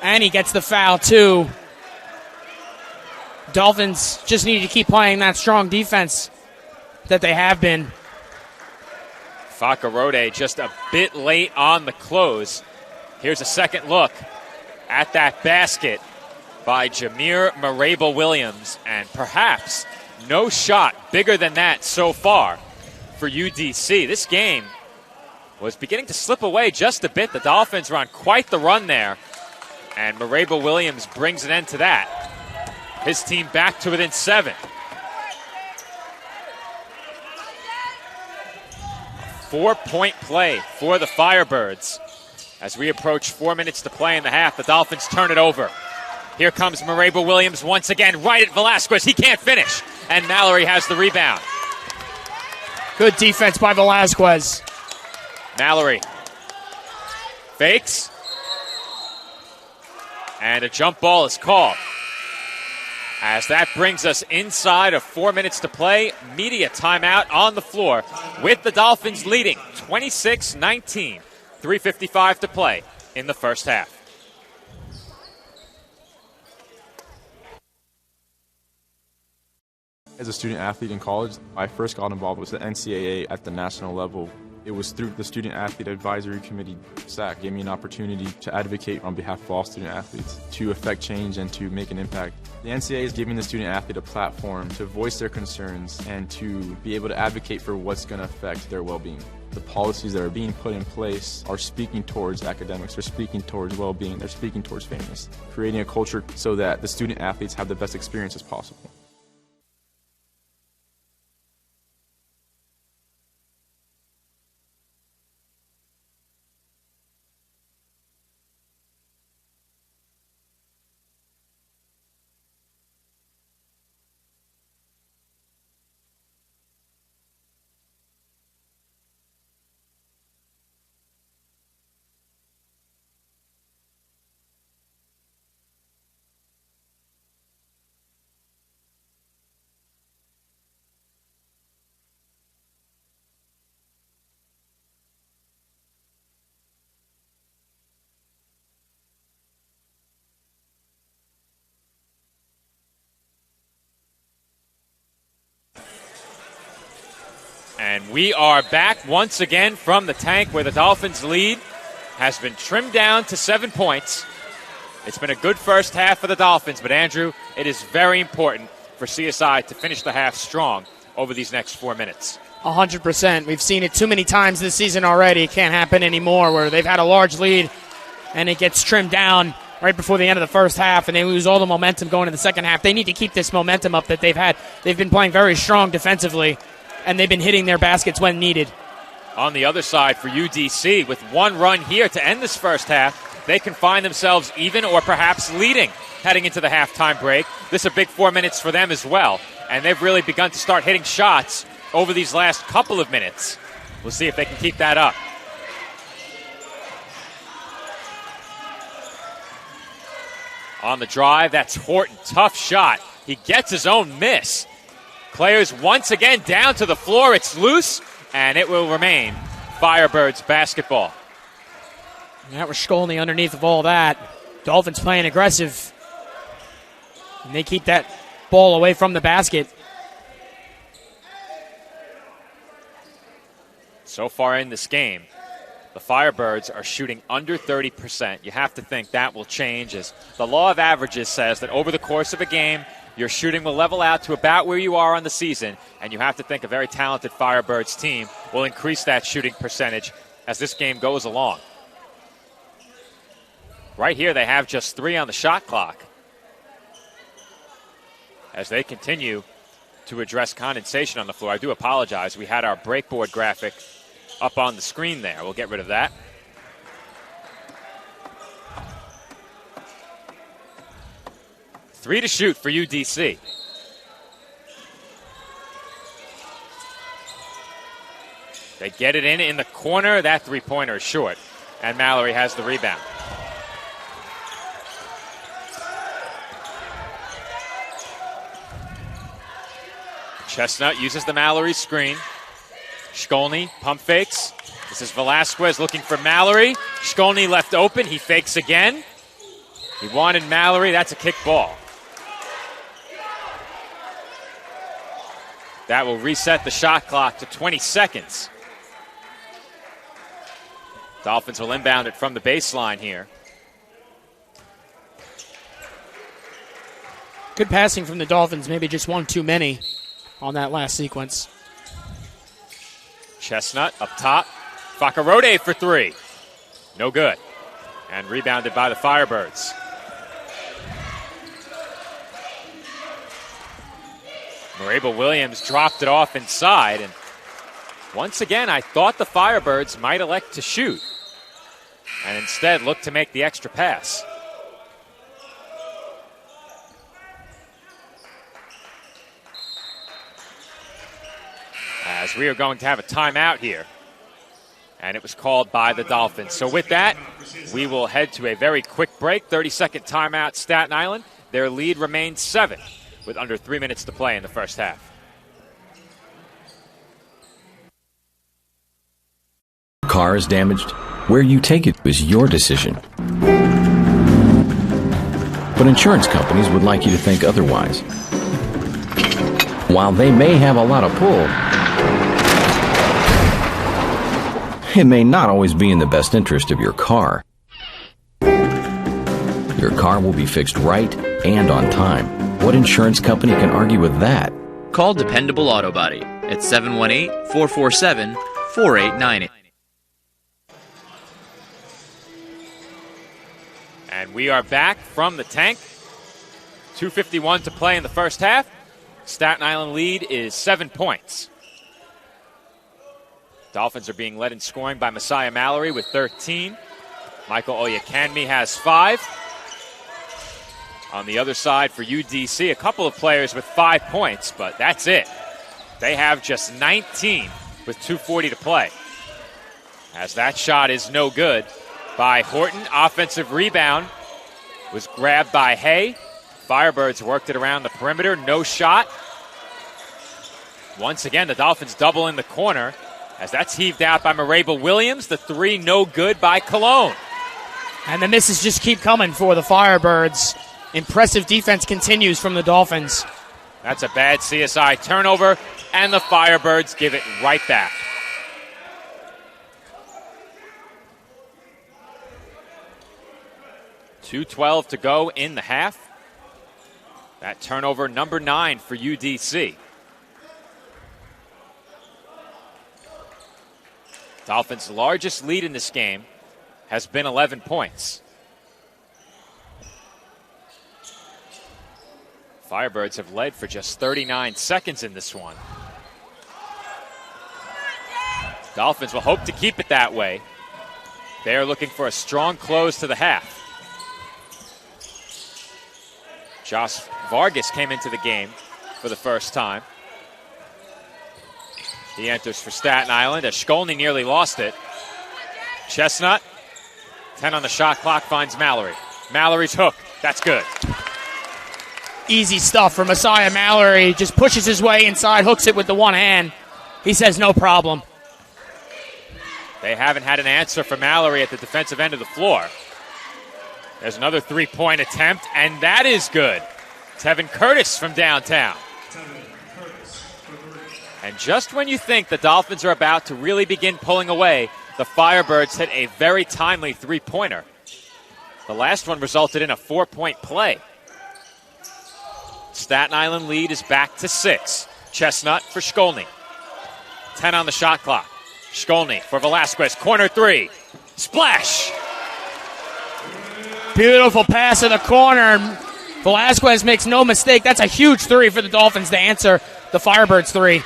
And he gets the foul, too. Dolphins just need to keep playing that strong defense that they have been. Fakarode just a bit late on the close. Here's a second look at that basket. by Jameer Marable-Williams, and perhaps no shot bigger than that so far for UDC. This game was beginning to slip away just a bit. The Dolphins were on quite the run there, and Marable-Williams brings an end to that. His team back to within 7. A 4-point play for the Firebirds. As we approach 4 minutes to play in the half, the Dolphins turn it over. Here comes Marable-Williams once again, right at Velasquez. He can't finish, and Mallory has the rebound. Good defense by Velasquez. Mallory fakes, and a jump ball is called. As that brings us inside of 4 minutes to play, media timeout on the floor with the Dolphins leading 26-19. 3:55 to play in the first half. As a student athlete in college, I first got involved with the NCAA at the national level. It was through the Student Athlete Advisory Committee, SAC, gave me an opportunity to advocate on behalf of all student athletes, to affect change and to make an impact. The NCAA is giving the student athlete a platform to voice their concerns and to be able to advocate for what's going to affect their well-being. The policies that are being put in place are speaking towards academics, they're speaking towards well-being, they're speaking towards fairness, creating a culture so that the student athletes have the best experience as possible. And we are back once again from the tank where the Dolphins' lead has been trimmed down to 7 points. It's been a good first half for the Dolphins, but Andrew, it is very important for CSI to finish the half strong over these next 4 minutes. 100%. We've seen it too many times this season already. It can't happen anymore where they've had a large lead and it gets trimmed down right before the end of the first half and they lose all the momentum going into the second half. They need to keep this momentum up that they've had. They've been playing very strong defensively, and they've been hitting their baskets when needed. On the other side for UDC, with one run here to end this first half, they can find themselves even or perhaps leading heading into the halftime break. This is a big 4 minutes for them as well, and they've really begun to start hitting shots over these last couple of minutes. We'll see if they can keep that up. On the drive, that's Horton. Tough shot. He gets his own miss. Players once again down to the floor. It's loose, and it will remain Firebirds basketball. That was Shkolny underneath of all that. Dolphins playing aggressive. And they keep that ball away from the basket. So far in this game, the Firebirds are shooting under 30%. You have to think that will change, as the law of averages says that over the course of a game, your shooting will level out to about where you are on the season, and you have to think a very talented Firebirds team will increase that shooting percentage as this game goes along. Right here, they have just 3 on the shot clock as they continue to address condensation on the floor. I do apologize. We had our breakboard graphic up on the screen there. We'll get rid of that. Three to shoot for UDC. They get it in the corner. That three-pointer is short, and Mallory has the rebound. Chestnut uses the Mallory screen. Shkolny pump fakes. This is Velasquez looking for Mallory. Shkolny left open. He fakes again. He wanted Mallory. That's a kick ball. That will reset the shot clock to 20 seconds. Dolphins will inbound it from the baseline here. Good passing from the Dolphins, maybe just one too many on that last sequence. Chestnut up top. Fakarode for three. No good. And rebounded by the Firebirds. Marable Williams dropped it off inside. And once again, I thought the Firebirds might elect to shoot. And instead look to make the extra pass. As we are going to have a timeout here. And it was called by the Dolphins. So with that, we will head to a very quick break. 30-second timeout, Staten Island. Their lead remains 7 with under 3 minutes to play in the first half. Car is damaged. Where you take it is your decision. But insurance companies would like you to think otherwise. While they may have a lot of pull, it may not always be in the best interest of your car. Your car will be fixed right and on time. What insurance company can argue with that? Call Dependable Auto Body at 718-447-4898. And we are back from the tank. 2:51 to play in the first half. Staten Island lead is 7 points. Dolphins are being led in scoring by Messiah Mallory with 13. Michael Oyekanmi has 5. On the other side for UDC, a couple of players with 5 points, but that's it. They have just 19 with 2:40 to play. As that shot is no good by Horton. Offensive rebound was grabbed by Hay. Firebirds worked it around the perimeter. No shot. Once again, the Dolphins double in the corner as that's heaved out by Marable Williams. The three no good by Cologne. And the misses just keep coming for the Firebirds. Impressive defense continues from the Dolphins. That's a bad CSI turnover, and the Firebirds give it right back. .212 to go in the half. That turnover, number 9 for UDC. Dolphins' largest lead in this game has been 11 points. Firebirds have led for just 39 seconds in this one. Dolphins will hope to keep it that way. They are looking for a strong close to the half. Josh Vargas came into the game for the first time. He enters for Staten Island as Shkolny nearly lost it. Chestnut, 10 on the shot clock, finds Mallory. Mallory's hook, that's good. Easy stuff for Messiah Mallory. Just pushes his way inside, hooks it with the one hand. He says no problem. They haven't had an answer for Mallory at the defensive end of the floor. There's another three-point attempt, and that is good. Tevin Curtis from downtown. And just when you think the Dolphins are about to really begin pulling away, the Firebirds hit a very timely three-pointer. The last one resulted in a 4-point play. Staten Island lead is back to 6. Chestnut for Shkolny. 10 on the shot clock. Shkolny for Velasquez. Corner 3. Splash! Beautiful pass in the corner. Velasquez makes no mistake. That's a huge 3 for the Dolphins to answer the Firebirds 3.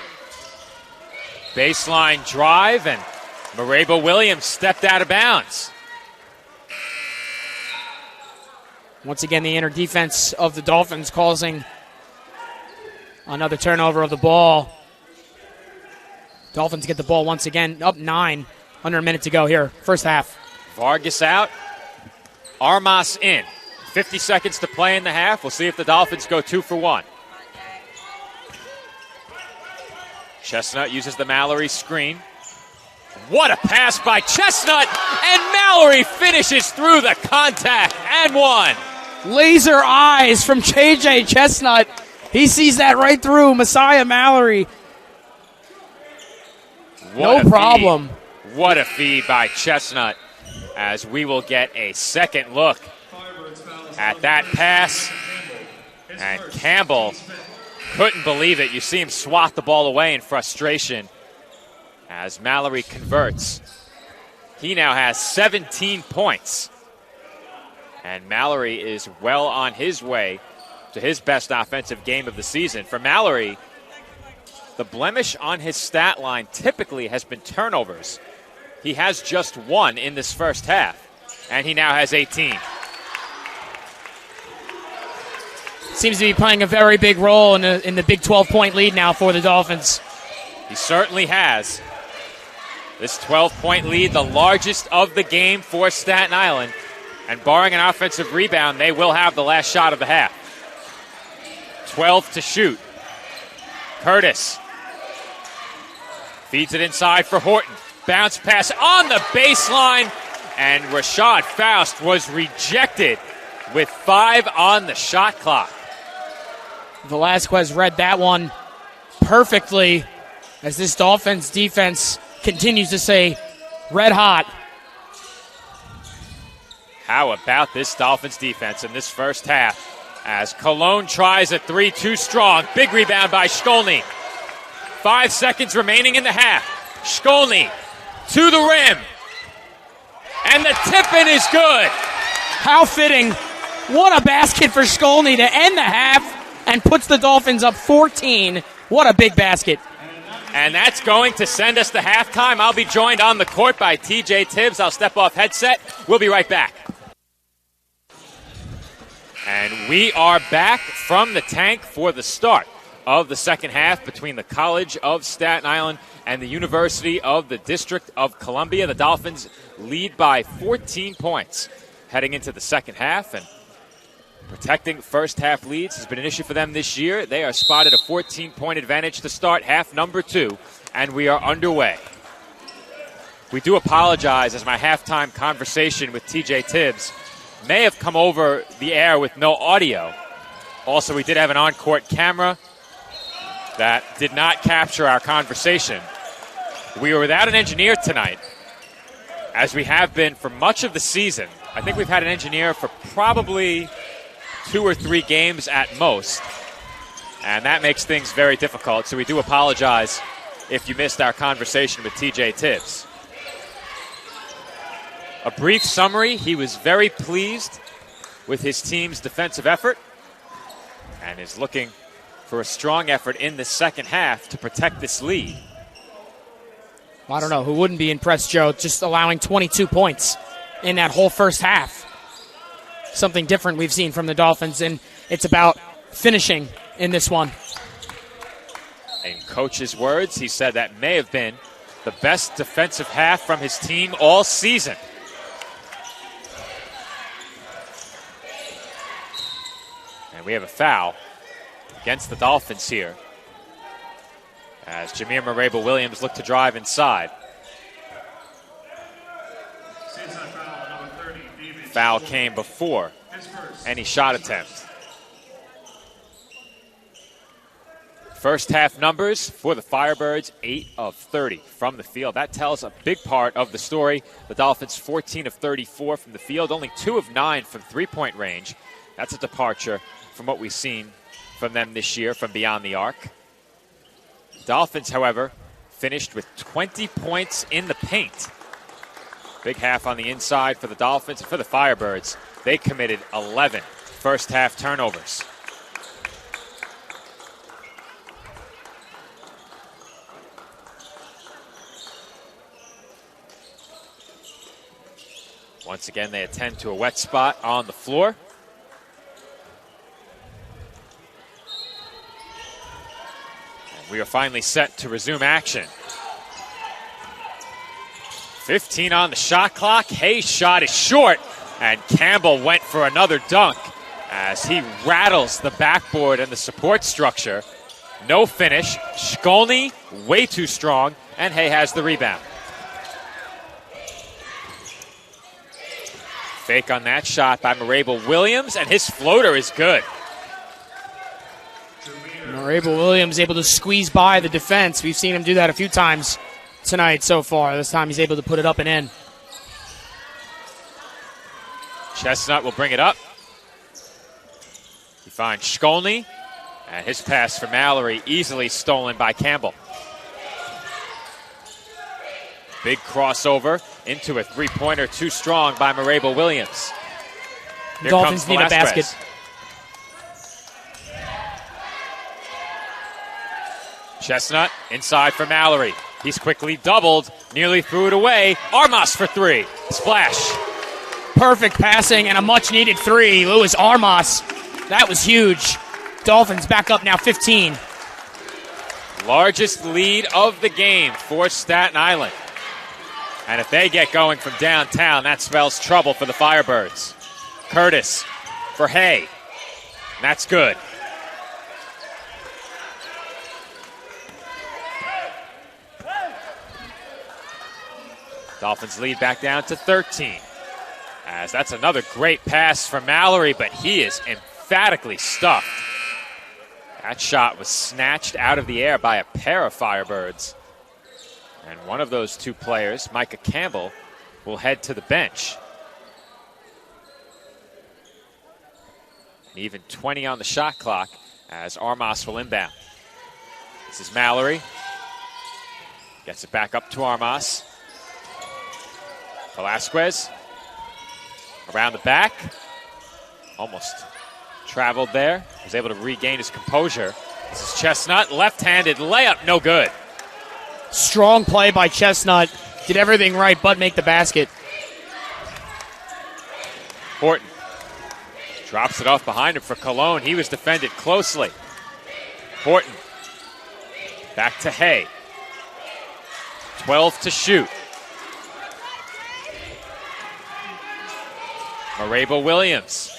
Baseline drive, and Marable Williams stepped out of bounds. Once again, the inner defense of the Dolphins causing another turnover of the ball. Dolphins get the ball once again, up 9, under a minute to go here, first half. Vargas out, Armas in. 50 seconds to play in the half. We'll see if the Dolphins go 2 for 1. Chestnut uses the Mallory screen. What a pass by Chestnut, and Mallory finishes through the contact and one. Laser eyes from J.J. Chestnut. He sees that right through Messiah Mallory. No problem. What a feed by Chestnut, as we will get a second look at that pass. And Campbell couldn't believe it. You see him swat the ball away in frustration as Mallory converts. He now has 17 points. And Mallory is well on his way to his best offensive game of the season. For Mallory, the blemish on his stat line typically has been turnovers. He has just one in this first half, and he now has 18. Seems to be playing a very big role in the big 12-point lead now for the Dolphins. He certainly has. This 12-point lead, the largest of the game for Staten Island. And barring an offensive rebound, they will have the last shot of the half. 12 to shoot. Curtis feeds it inside for Horton. Bounce pass on the baseline, and Rashad Faust was rejected with 5 on the shot clock. Velasquez read that one perfectly as this Dolphins defense continues to say red hot. How about this Dolphins defense in this first half as Cologne tries a 3 too strong. Big rebound by Shkolny. 5 seconds remaining in the half. Shkolny to the rim. And the tip-in is good. How fitting. What a basket for Shkolny to end the half and puts the Dolphins up 14. What a big basket. And that's going to send us to halftime. I'll be joined on the court by TJ Tibbs. I'll step off headset. We'll be right back. And we are back from the tank for the start of the second half between the College of Staten Island and the University of the District of Columbia. The Dolphins lead by 14 points heading into the second half, and protecting first half leads has been an issue for them this year. They are spotted a 14-point advantage to start half number 2, and we are underway. We do apologize as my halftime conversation with TJ Tibbs may have come over the air with no audio. Also, we did have an on-court camera that did not capture our conversation. We were without an engineer tonight, as we have been for much of the season. I think we've had an engineer for probably 2 or 3 games at most, and that makes things very difficult. So we do apologize if you missed our conversation with TJ Tibbs. A brief summary: he was very pleased with his team's defensive effort and is looking for a strong effort in the second half to protect this lead. I don't know who wouldn't be impressed, Joe, just allowing 22 points in that whole first half. Something different we've seen from the Dolphins, and it's about finishing in this one. In Coach's words, he said that may have been the best defensive half from his team all season. And we have a foul against the Dolphins here as Jameer Marable-Williams looked to drive inside. Foul came before any shot attempt. First half numbers for the Firebirds, 8 of 30 from the field. That tells a big part of the story. The Dolphins 14 of 34 from the field, only 2 of 9 from three-point range. That's a departure from what we've seen from them this year from beyond the arc. Dolphins, however, finished with 20 points in the paint. Big half on the inside for the Dolphins. And for the Firebirds, they committed 11 first half turnovers. Once again, they attend to a wet spot on the floor. And we are finally set to resume action. 15 on the shot clock. Hayes' shot is short, and Campbell went for another dunk as he rattles the backboard and the support structure. No finish. Shkolny way too strong, and Hay has the rebound. Fake on that shot by Marable-Williams, and his floater is good. Marable-Williams able to squeeze by the defense. We've seen him do that a few times tonight so far. This time he's able to put it up and in. Chestnut will bring it up. He finds Shkolny, and his pass for Mallory easily stolen by Campbell. Big crossover into a three-pointer, too strong by Marable Williams. Here Dolphins comes need a Velasquez. basket. Chestnut inside for Mallory. He's quickly doubled, nearly threw it away. Armas for three. Splash. Perfect passing and a much-needed three. Louis Armas. That was huge. Dolphins back up now 15. Largest lead of the game for Staten Island. And if they get going from downtown, that spells trouble for the Firebirds. Curtis for Hay. And that's good. Dolphins lead back down to 13. As that's another great pass from Mallory, but he is emphatically stuffed. That shot was snatched out of the air by a pair of Firebirds. And one of those two players, Micah Campbell, will head to the bench. And even 20 on the shot clock as Armas will inbound. This is Mallory. Gets it back up to Armas. Velasquez around the back. Almost traveled there. Was able to regain his composure. This is Chestnut. Left-handed layup, no good. Strong play by Chestnut. Did everything right but make the basket. Horton drops it off behind him for Cologne. He was defended closely. Horton back to Hay. 12 to shoot. Marable Williams.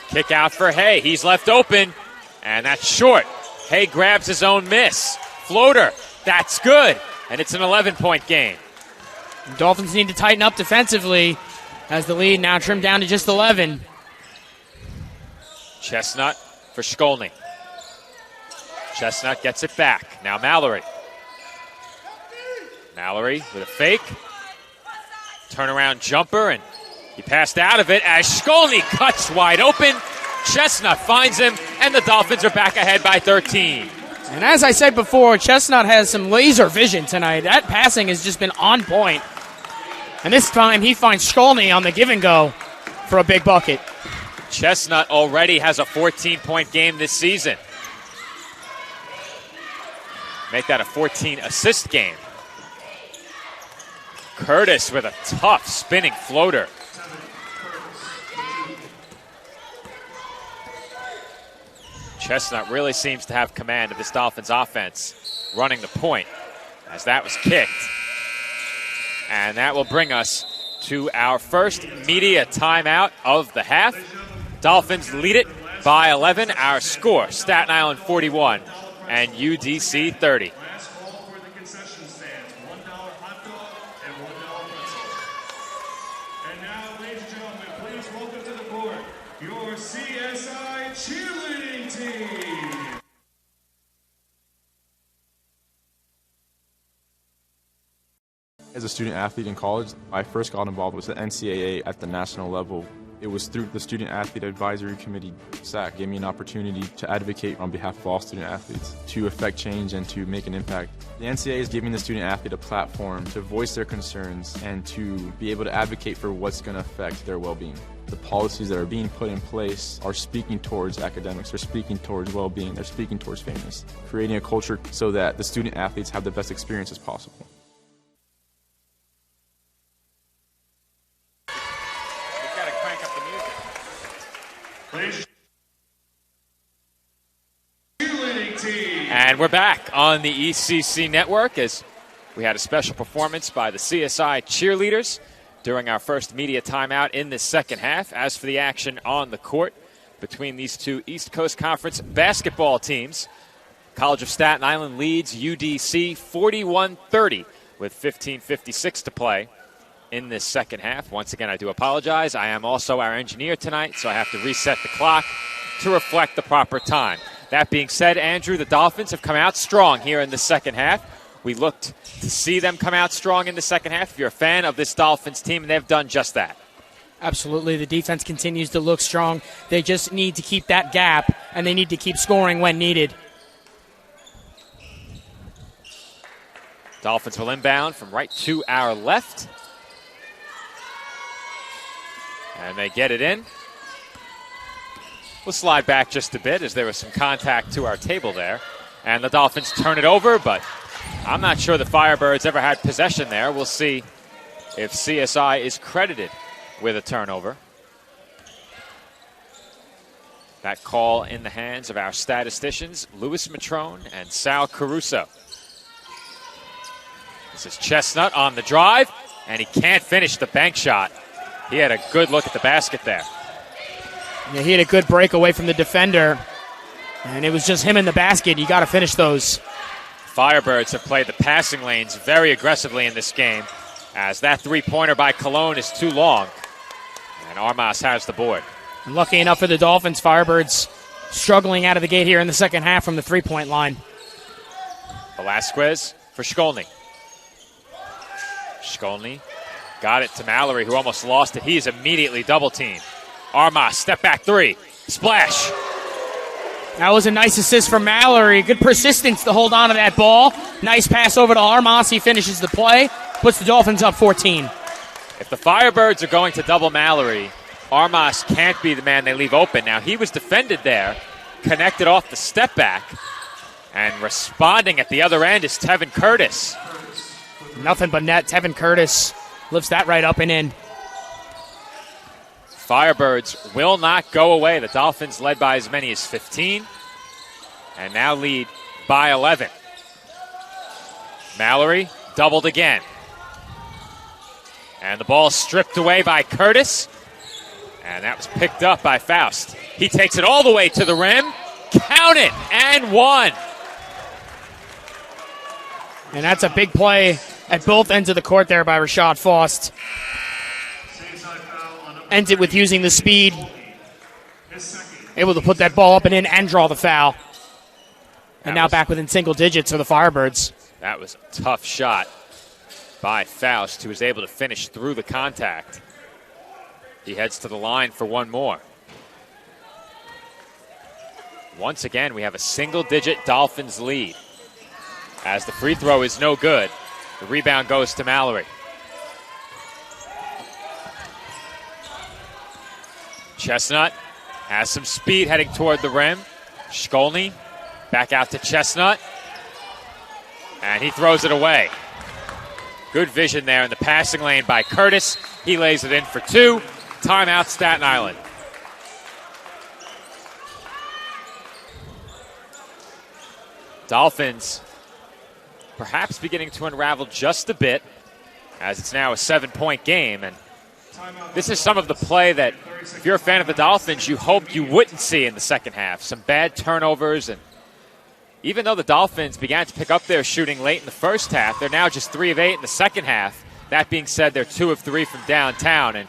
Kick out for Hay. He's left open, and that's short. Hay grabs his own miss. Floater. That's good. And it's an 11-point game. Dolphins need to tighten up defensively as the lead now trimmed down to just 11. Chestnut for Shkolny. Chestnut gets it back. Now Mallory. Mallory with a fake. Turnaround jumper, and he passed out of it as Shkolny cuts wide open. Chestnut finds him, and the Dolphins are back ahead by 13. And as I said before, Chestnut has some laser vision tonight. That passing has just been on point. And this time he finds Shkolny on the give and go for a big bucket. Chestnut already has a 14-point game this season. Make that a 14-assist game. Curtis with a tough spinning floater. Chestnut really seems to have command of this Dolphins offense, running the point as that was kicked. And that will bring us to our first media timeout of the half. Dolphins lead it by 11. Our score, Staten Island 41 and UDC 30. Last call for the concession stands, $1 hot dog and $1 pretzel. And now, ladies and gentlemen, please welcome to the court your CSI cheerleading team. As a student athlete in college, I first got involved with the NCAA at the national level. It was through the Student Athlete Advisory Committee, SAC, gave me an opportunity to advocate on behalf of all student athletes, to affect change and to make an impact. The NCAA is giving the student athlete a platform to voice their concerns and to be able to advocate for what's going to affect their well-being. The policies that are being put in place are speaking towards academics, they're speaking towards well-being, they're speaking towards fairness, creating a culture so that the student athletes have the best experiences possible. And we're back on the ECC network as we had a special performance by the CSI cheerleaders during our first media timeout in this second half. As for the action on the court between these two East Coast Conference basketball teams, College of Staten Island leads UDC 41-30 with 15:56 to play in this second half. Once again, I do apologize. I am also our engineer tonight, so I have to reset the clock to reflect the proper time. That being said, Andrew, the Dolphins have come out strong here in the second half. We looked to see them come out strong in the second half. If you're a fan of this Dolphins team, and they've done just that. Absolutely. The defense continues to look strong. They just need to keep that gap, and they need to keep scoring when needed. Dolphins will inbound from right to our left. And they get it in. We'll slide back just a bit as there was some contact to our table there. And the Dolphins turn it over, but I'm not sure the Firebirds ever had possession there. We'll see if CSI is credited with a turnover. That call in the hands of our statisticians, Louis Matrone and Sal Caruso. This is Chestnut on the drive, and he can't finish the bank shot. He had a good look at the basket there. Yeah, he had a good break away from the defender, and it was just him in the basket. You got to finish those. Firebirds have played the passing lanes very aggressively in this game, as that three-pointer by Cologne is too long, and Armas has the board. And lucky enough for the Dolphins, Firebirds struggling out of the gate here in the second half from the three-point line. Velasquez for Shkolny. Shkolny got it to Mallory, who almost lost it. He is immediately double-teamed. Armas, step back three. Splash. That was a nice assist from Mallory. Good persistence to hold on to that ball. Nice pass over to Armas. He finishes the play. Puts the Dolphins up 14. If the Firebirds are going to double Mallory, Armas can't be the man they leave open. Now, he was defended there, connected off the step back, and responding at the other end is Tevin Curtis. Nothing but net. Tevin Curtis lifts that right up and in. Firebirds will not go away. The Dolphins led by as many as 15 and now lead by 11. Mallory doubled again. And the ball stripped away by Curtis. And that was picked up by Faust. He takes it all the way to the rim. Count it, and one. And that's a big play at both ends of the court there by Rashad Faust. Ends it with using the speed. Able to put that ball up and in and draw the foul. And now back within single digits for the Firebirds. That was a tough shot by Faust, who was able to finish through the contact. He heads to the line for one more. Once again, we have a single-digit Dolphins lead. As the free throw is no good, the rebound goes to Mallory. Chestnut has some speed heading toward the rim. Shkolny back out to Chestnut. And he throws it away. Good vision there in the passing lane by Curtis. He lays it in for two. Timeout, Staten Island. Dolphins perhaps beginning to unravel just a bit, as it's now a 7-point game. And this is some of the play that, if you're a fan of the Dolphins, you hoped you wouldn't see in the second half. Some bad turnovers, and even though the Dolphins began to pick up their shooting late in the first half, they're now just 3 of 8 in the second half. That being said, they're 2 of 3 from downtown, and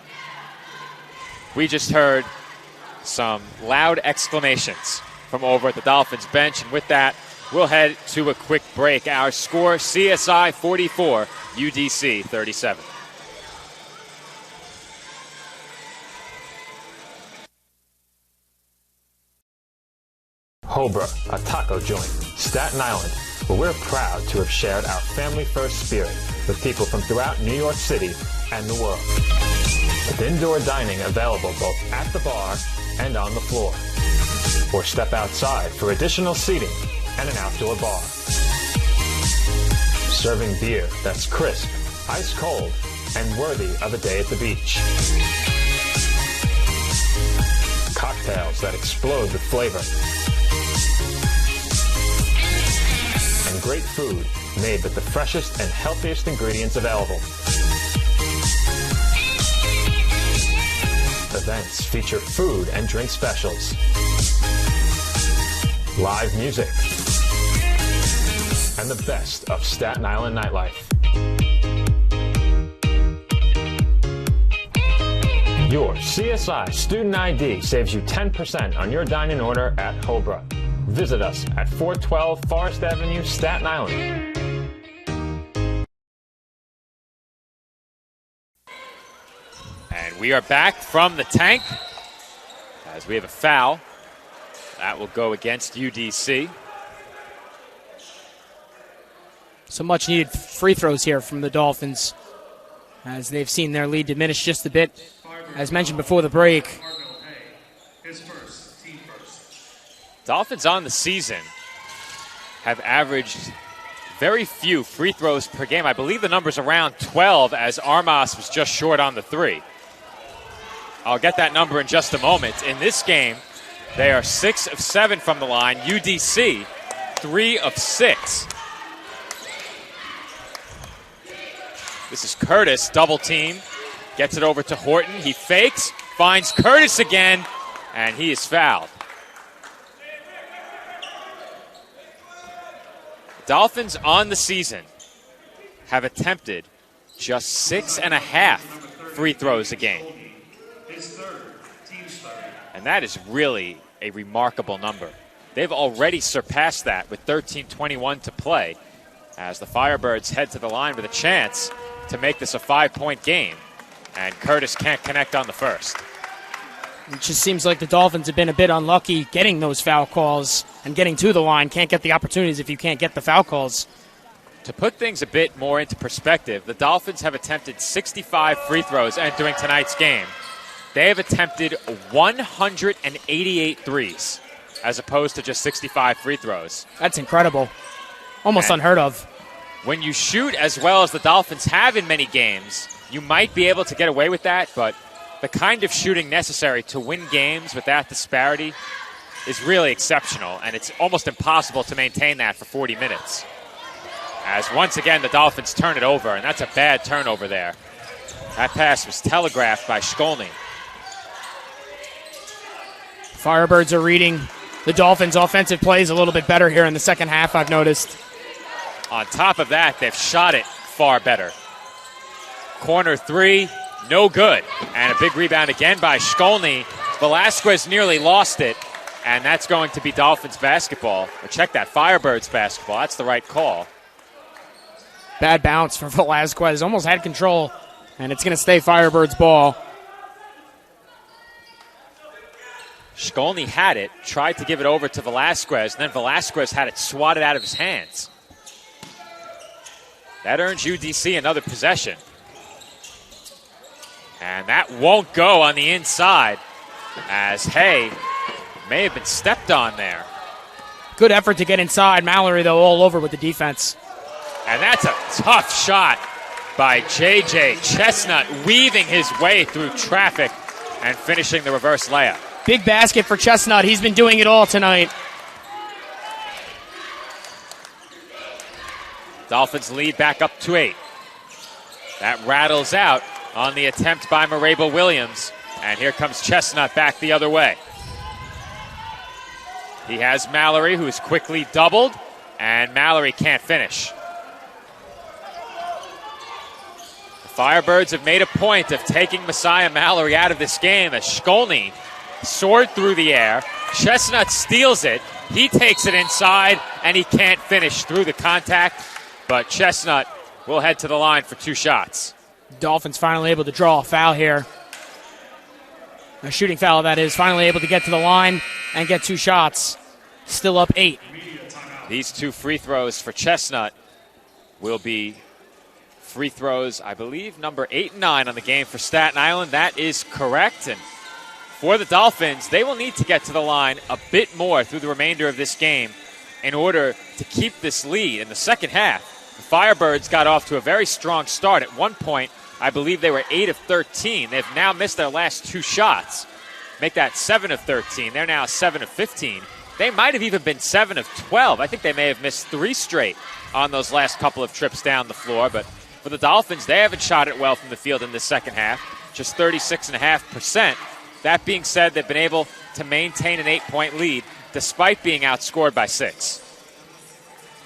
we just heard some loud exclamations from over at the Dolphins bench, and with that, we'll head to a quick break. Our score, CSI 44, UDC 37. Hobra, a taco joint, Staten Island, where we're proud to have shared our family-first spirit with people from throughout New York City and the world. With indoor dining available both at the bar and on the floor. Or step outside for additional seating and an outdoor bar. Serving beer that's crisp, ice cold, and worthy of a day at the beach. Cocktails that explode with flavor. And great food made with the freshest and healthiest ingredients available. Events feature food and drink specials. Live music. And the best of Staten Island nightlife. Your CSI Student ID saves you 10% on your dine-in order at Hobra. Visit us at 412 Forest Avenue, Staten Island. And we are back from the tank as we have a foul. That will go against UDC. So much needed free throws here from the Dolphins as they've seen their lead diminish just a bit. As mentioned before the break, Dolphins on the season have averaged very few free throws per game. I believe the number's around 12 as Armas was just short on the 3. I'll get that number in just a moment. In this game, they are 6 of 7 from the line. UDC, 3 of 6. This is Curtis, double team. Gets it over to Horton. He fakes, finds Curtis again, and he is fouled. Dolphins on the season have attempted just 6.5 free throws a game. And that is really a remarkable number. They've already surpassed that with 13:21 to play as the Firebirds head to the line with a chance to make this a 5-point game. And Curtis can't connect on the first. it just seems like the Dolphins have been a bit unlucky getting those foul calls and getting to the line. Can't get the opportunities if you can't get the foul calls. To put things a bit more into perspective, the Dolphins have attempted 65 free throws entering tonight's game. They have attempted 188 threes as opposed to just 65 free throws. That's incredible. Almost unheard of. When you shoot as well as the Dolphins have in many games, you might be able to get away with that, but the kind of shooting necessary to win games with that disparity is really exceptional, and it's almost impossible to maintain that for 40 minutes. As once again, the Dolphins turn it over, and that's a bad turnover there. That pass was telegraphed by Shkolny. Firebirds are reading the Dolphins' offensive plays a little bit better here in the second half, I've noticed. On top of that, they've shot it far better. Corner three, no good. And a big rebound again by Shkolny. Velasquez nearly lost it, and that's going to be Dolphins basketball. Or check that, Firebirds basketball. That's the right call. Bad bounce for Velasquez. Almost had control, and it's going to stay Firebirds ball. Shkolny had it, tried to give it over to Velasquez, and then Velasquez had it swatted out of his hands. That earns UDC another possession. And that won't go on the inside as Hay may have been stepped on there. Good effort to get inside. Mallory, though, all over with the defense. And that's a tough shot by J.J. Chestnut, weaving his way through traffic and finishing the reverse layup. Big basket for Chestnut. He's been doing it all tonight. Dolphins lead back up to 8. That rattles out on the attempt by Marable Williams. And here comes Chestnut back the other way. He has Mallory, who's quickly doubled, and Mallory can't finish. The Firebirds have made a point of taking Messiah Mallory out of this game as Shkolny soared through the air. Chestnut steals it. He takes it inside, and he can't finish through the contact. But Chestnut will head to the line for 2 shots. Dolphins finally able to draw a foul here. A shooting foul, that is. Finally able to get to the line and get 2 shots. Still up 8. These 2 free throws for Chestnut will be free throws, I believe, number 8 and 9 on the game for Staten Island. That is correct. And for the Dolphins, they will need to get to the line a bit more through the remainder of this game in order to keep this lead in the second half. The Firebirds got off to a very strong start. At one point, I believe they were 8 of 13. They've now missed their last 2 shots. Make that 7 of 13. They're now 7 of 15. They might have even been 7 of 12. I think they may have missed 3 straight on those last couple of trips down the floor. But for the Dolphins, they haven't shot it well from the field in the second half, just 36.5%. That being said, they've been able to maintain an 8-point lead despite being outscored by 6.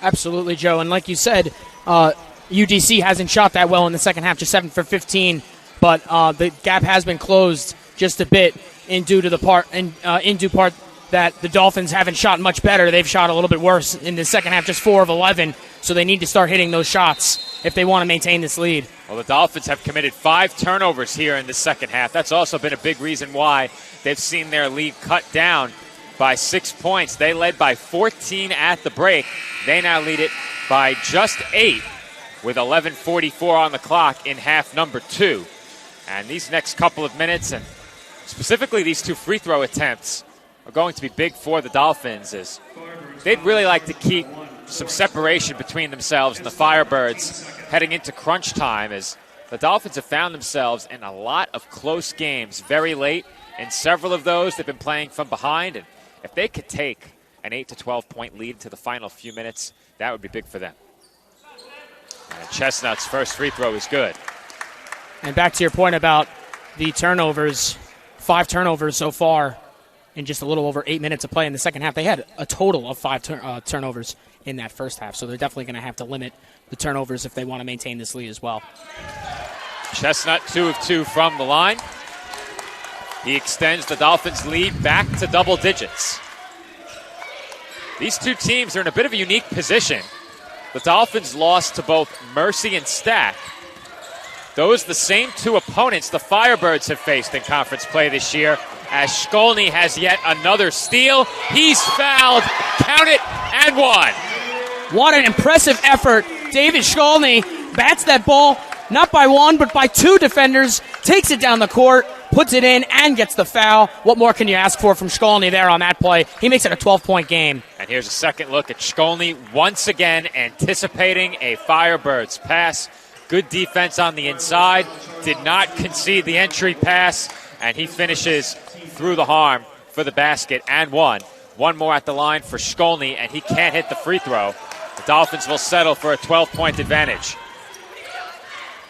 Absolutely, Joe. And like you said, UDC hasn't shot that well in the second half, just 7 for 15. But the gap has been closed just a bit in due part that the Dolphins haven't shot much better. They've shot a little bit worse in the second half, just 4 of 11. So they need to start hitting those shots if they want to maintain this lead. Well, the Dolphins have committed 5 turnovers here in the second half. That's also been a big reason why they've seen their lead cut down by 6 points. They led by 14 at the break. They now lead it by just 8 with 11:44 on the clock in half number 2. And these next couple of minutes, and specifically these 2 free throw attempts, are going to be big for the Dolphins, as they'd really like to keep some separation between themselves and the Firebirds heading into crunch time, as the Dolphins have found themselves in a lot of close games very late. In several of those, they've been playing from behind, and if they could take an 8 to 12 point lead to the final few minutes, that would be big for them. And Chestnut's first free throw is good. And back to your point about the turnovers, 5 turnovers so far in just a little over 8 minutes of play in the second half. They had a total of 5 turnovers in that first half, so they're definitely going to have to limit the turnovers if they want to maintain this lead as well. Chestnut 2 of 2 from the line. He extends the Dolphins' lead back to double digits. These 2 teams are in a bit of a unique position. The Dolphins lost to both Mercy and Stack. Those the same 2 opponents the Firebirds have faced in conference play this year, as Shkolny has yet another steal. He's fouled, count it, and 1. What an impressive effort. David Shkolny bats that ball, not by 1, but by 2 defenders, takes it down the court, puts it in, and gets the foul. What more can you ask for from Shkolny there on that play? He makes it a 12-point game. And here's a second look at Shkolny once again anticipating a Firebirds pass. Good defense on the inside, did not concede the entry pass, and he finishes through the harm for the basket and 1. 1 more at the line for Shkolny, and he can't hit the free throw. The Dolphins will settle for a 12-point advantage.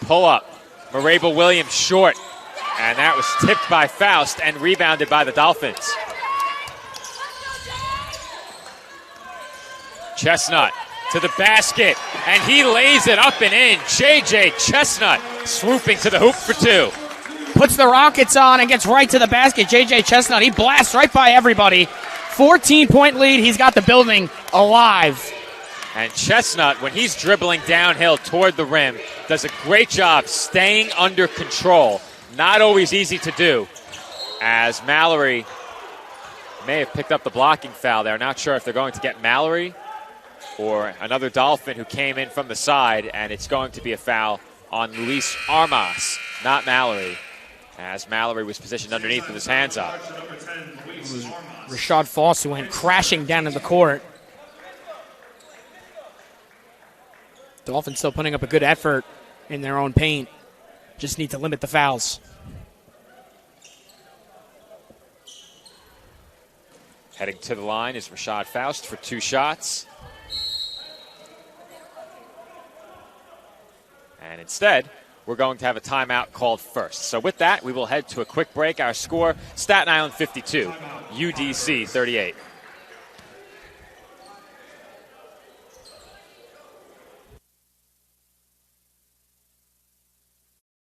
Pull up. Marable Williams short. And that was tipped by Faust and rebounded by the Dolphins. Chestnut to the basket, and he lays it up and in. J.J. Chestnut swooping to the hoop for 2. Puts the Rockets on and gets right to the basket. J.J. Chestnut, he blasts right by everybody. 14-point lead. He's got the building alive. And Chestnut, when he's dribbling downhill toward the rim, does a great job staying under control. Not always easy to do, as Mallory may have picked up the blocking foul there. Not sure if they're going to get Mallory or another Dolphin who came in from the side, and it's going to be a foul on Luis Armas, not Mallory, as Mallory was positioned underneath with his hands up. It was Rashad Foss who went crashing down to the court. Dolphins still putting up a good effort in their own paint. Just need to limit the fouls. Heading to the line is Rashad Faust for 2 shots. And instead, we're going to have a timeout called first. So with that, we will head to a quick break. Our score, Staten Island 52, UDC 38.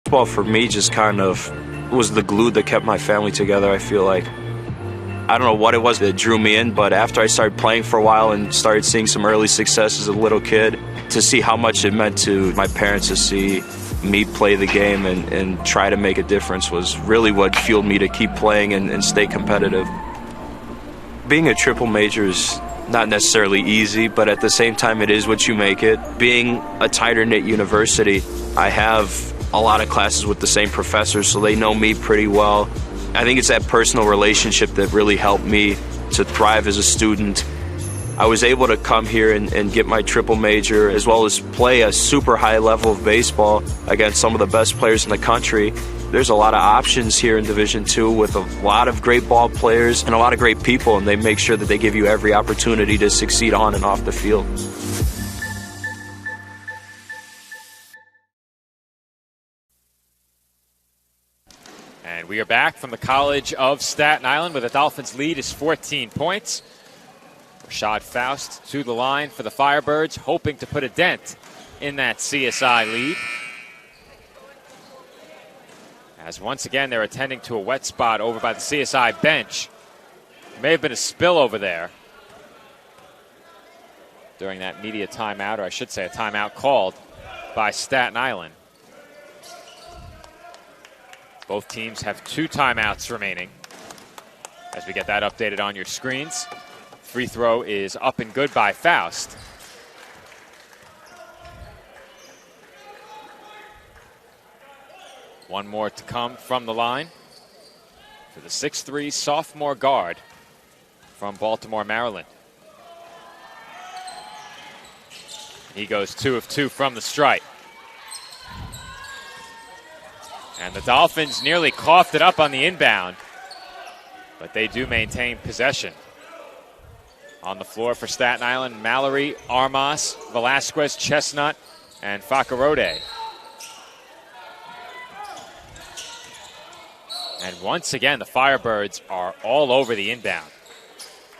Basketball for me just kind of was the glue that kept my family together, I feel like. I don't know what it was that drew me in, but after I started playing for a while and started seeing some early success as a little kid, to see how much it meant to my parents to see me play the game and try to make a difference was really what fueled me to keep playing and stay competitive. Being a triple major is not necessarily easy, but at the same time it is what you make it. Being a tighter-knit university, I have a lot of classes with the same professors, so they know me pretty well. I think it's that personal relationship that really helped me to thrive as a student. I was able to come here and get my triple major, as well as play a super high level of baseball against some of the best players in the country. There's a lot of options here in Division II with a lot of great ball players and a lot of great people, and they make sure that they give you every opportunity to succeed on and off the field. And we are back from the College of Staten Island, where the Dolphins' lead is 14 points. Rashad Faust to the line for the Firebirds, hoping to put a dent in that CSI lead. As once again, they're attending to a wet spot over by the CSI bench. There may have been a spill over there during that media timeout, or I should say a timeout called by Staten Island. Both teams have 2 timeouts remaining. As we get that updated on your screens, free throw is up and good by Faust. One more to come from the line for the 6'3" sophomore guard from Baltimore, Maryland. He goes 2 of 2 from the stripe. And the Dolphins nearly coughed it up on the inbound, but they do maintain possession. On the floor for Staten Island, Mallory, Armas, Velasquez, Chestnut, and Fakarode. And once again, the Firebirds are all over the inbound.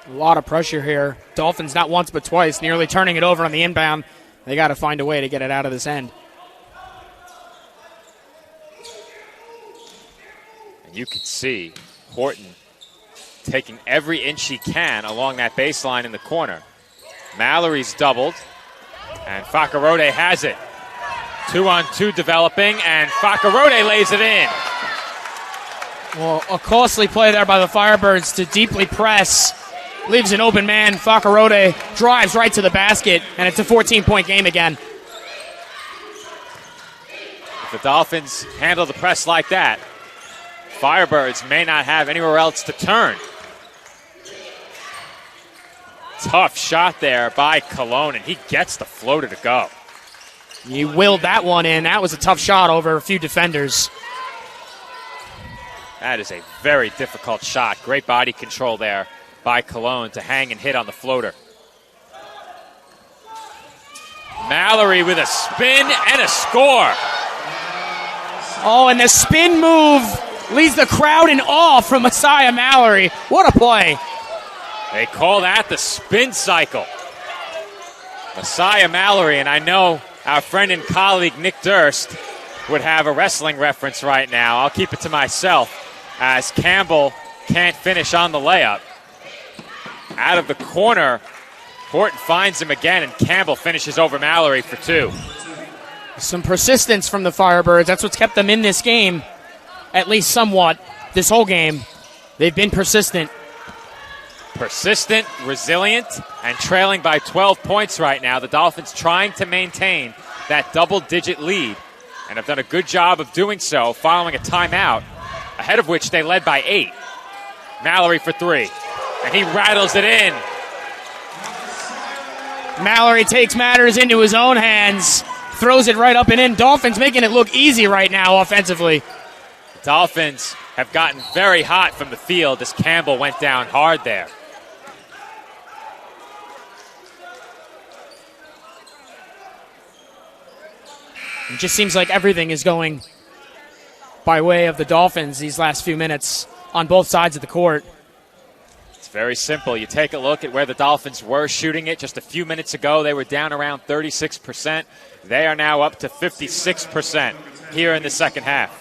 A lot of pressure here. Dolphins not once but twice, nearly turning it over on the inbound. They got to find a way to get it out of this end. And you can see Horton taking every inch he can along that baseline in the corner. Mallory's doubled, and Fakarode has it. 2-on-2 developing, and Fakarode lays it in. Well, a costly play there by the Firebirds to deeply press. Leaves an open man. Fakarode drives right to the basket, and it's a 14-point game again. If the Dolphins handle the press like that, Firebirds may not have anywhere else to turn. Tough shot there by Cologne, and he gets the floater to go. He willed that one in. That was a tough shot over a few defenders. That is a very difficult shot. Great body control there by Cologne to hang and hit on the floater. Mallory with a spin and a score. Oh, and the spin move leaves the crowd in awe from Messiah Mallory. What a play. They call that the spin cycle. Messiah Mallory, and I know our friend and colleague Nick Durst would have a wrestling reference right now. I'll keep it to myself as Campbell can't finish on the layup. Out of the corner, Horton finds him again, and Campbell finishes over Mallory for 2. Some persistence from the Firebirds. That's what's kept them in this game, at least somewhat, this whole game. They've been persistent. Persistent, resilient, and trailing by 12 points right now. The Dolphins trying to maintain that double-digit lead, and have done a good job of doing so following a timeout, ahead of which they led by 8. Mallory for 3, and he rattles it in. Mallory takes matters into his own hands, throws it right up and in. Dolphins making it look easy right now offensively. Dolphins have gotten very hot from the field as Campbell went down hard there. It just seems like everything is going by way of the Dolphins these last few minutes on both sides of the court. It's very simple. You take a look at where the Dolphins were shooting it just a few minutes ago. They were down around 36%. They are now up to 56% here in the second half.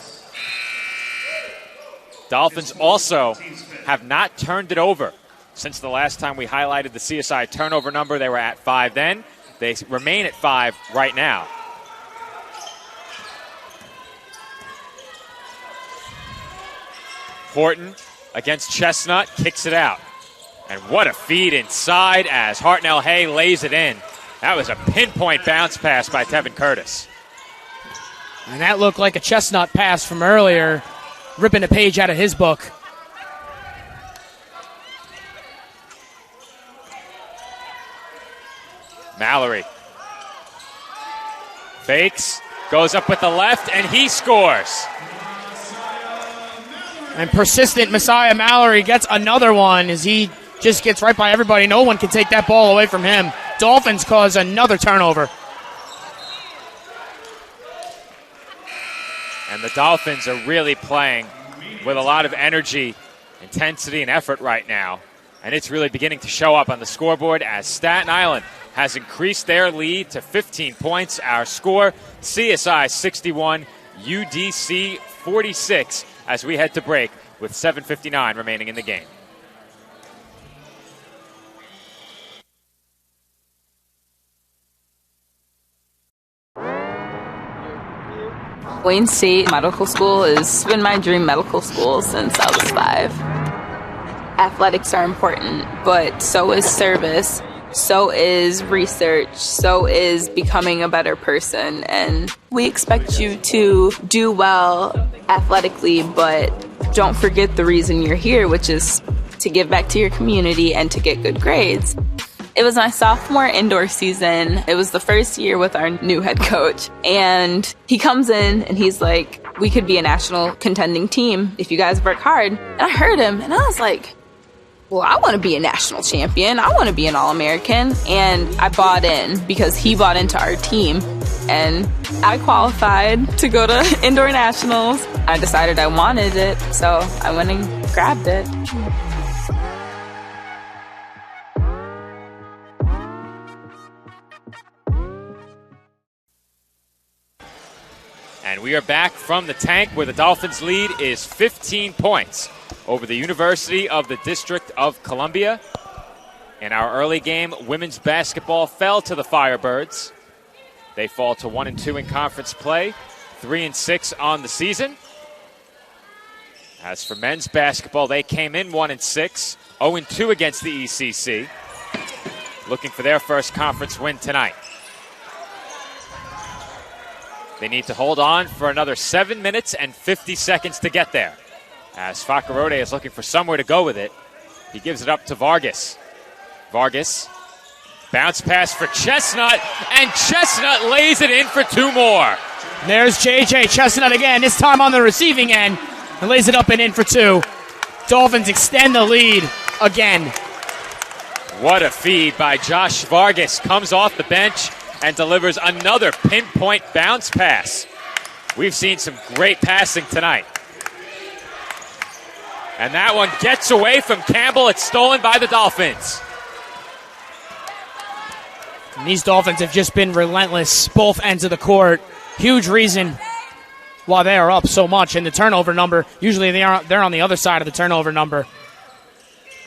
Dolphins also have not turned it over since the last time we highlighted the CSI turnover number. They were at 5 then. They remain at 5 right now. Horton against Chestnut, kicks it out. And what a feed inside as Hartnell Hay lays it in. That was a pinpoint bounce pass by Tevin Curtis. And that looked like a Chestnut pass from earlier, ripping a page out of his book. Mallory fakes, goes up with the left, and he scores. And persistent Messiah Mallory gets another one as he just gets right by everybody. No one can take that ball away from him. Dolphins cause another turnover. And the Dolphins are really playing with a lot of energy, intensity, and effort right now. And it's really beginning to show up on the scoreboard as Staten Island has increased their lead to 15 points. Our score, CSI 61, UDC 46, as we head to break with 7:59 remaining in the game. Wayne State Medical School has been my dream medical school since I was 5. Athletics are important, but so is service, so is research, so is becoming a better person. And we expect you to do well athletically, but don't forget the reason you're here, which is to give back to your community and to get good grades. It was my sophomore indoor season. It was the first year with our new head coach. And he comes in and he's like, we could be a national contending team if you guys work hard. And I heard him and I was like, well, I want to be a national champion. I want to be an All-American. And I bought in because he bought into our team. And I qualified to go to indoor nationals. I decided I wanted it, so I went and grabbed it. And we are back from the tank where the Dolphins' lead is 15 points over the University of the District of Columbia. In our early game, women's basketball fell to the Firebirds. They fall to 1-2 in conference play, 3-6 on the season. As for men's basketball, they came in 1-6, 0-2 against the ECC, looking for their first conference win tonight. They need to hold on for another 7 minutes and 50 seconds to get there. As Fakarode is looking for somewhere to go with it, he gives it up to Vargas. Vargas, bounce pass for Chestnut, and Chestnut lays it in for 2 more. There's J.J. Chestnut again, this time on the receiving end, and lays it up and in for 2. Dolphins extend the lead again. What a feed by Josh Vargas. Comes off the bench and delivers another pinpoint bounce pass. We've seen some great passing tonight. And that one gets away from Campbell. It's stolen by the Dolphins. And these Dolphins have just been relentless, both ends of the court. Huge reason why they are up so much in the turnover number. Usually they're on the other side of the turnover number.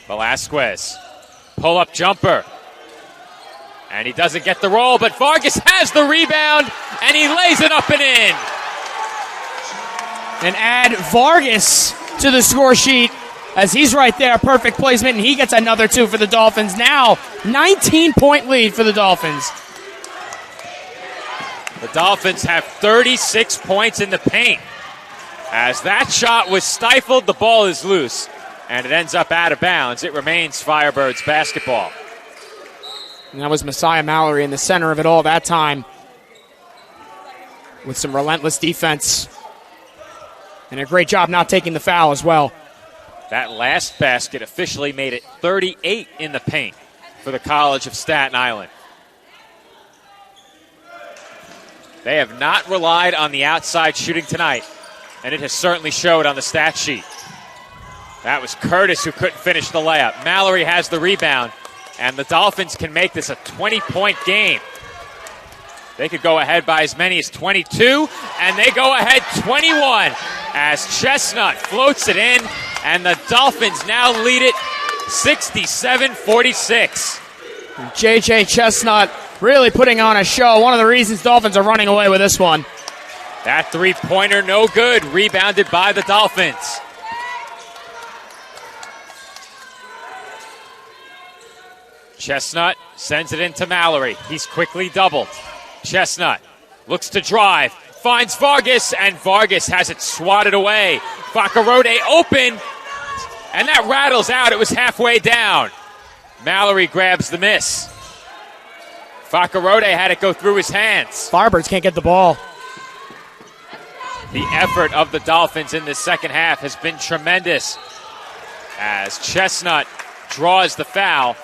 Velasquez, pull-up jumper. And he doesn't get the roll, but Vargas has the rebound, and he lays it up and in. And add Vargas to the score sheet as he's right there. Perfect placement, and he gets another 2 for the Dolphins. Now, 19-point lead for the Dolphins. The Dolphins have 36 points in the paint. As that shot was stifled, the ball is loose, and it ends up out of bounds. It remains Firebirds basketball. And that was Messiah Mallory in the center of it all that time with some relentless defense. And a great job not taking the foul as well. That last basket officially made it 38 in the paint for the College of Staten Island. They have not relied on the outside shooting tonight, and it has certainly showed on the stat sheet. That was Curtis who couldn't finish the layup. Mallory has the rebound, and the Dolphins can make this a 20-point game. They could go ahead by as many as 22, and they go ahead 21 as Chestnut floats it in, and the Dolphins now lead it 67-46. J.J. Chestnut really putting on a show. One of the reasons Dolphins are running away with this one. That three-pointer no good, rebounded by the Dolphins. Chestnut sends it into Mallory. He's quickly doubled. Chestnut looks to drive, finds Vargas, and Vargas has it swatted away. Fakarode open, and that rattles out. It was halfway down. Mallory grabs the miss. Fakarode had it go through his hands. Firebirds can't get the ball. The effort of the Dolphins in the second half has been tremendous as Chestnut draws the foul,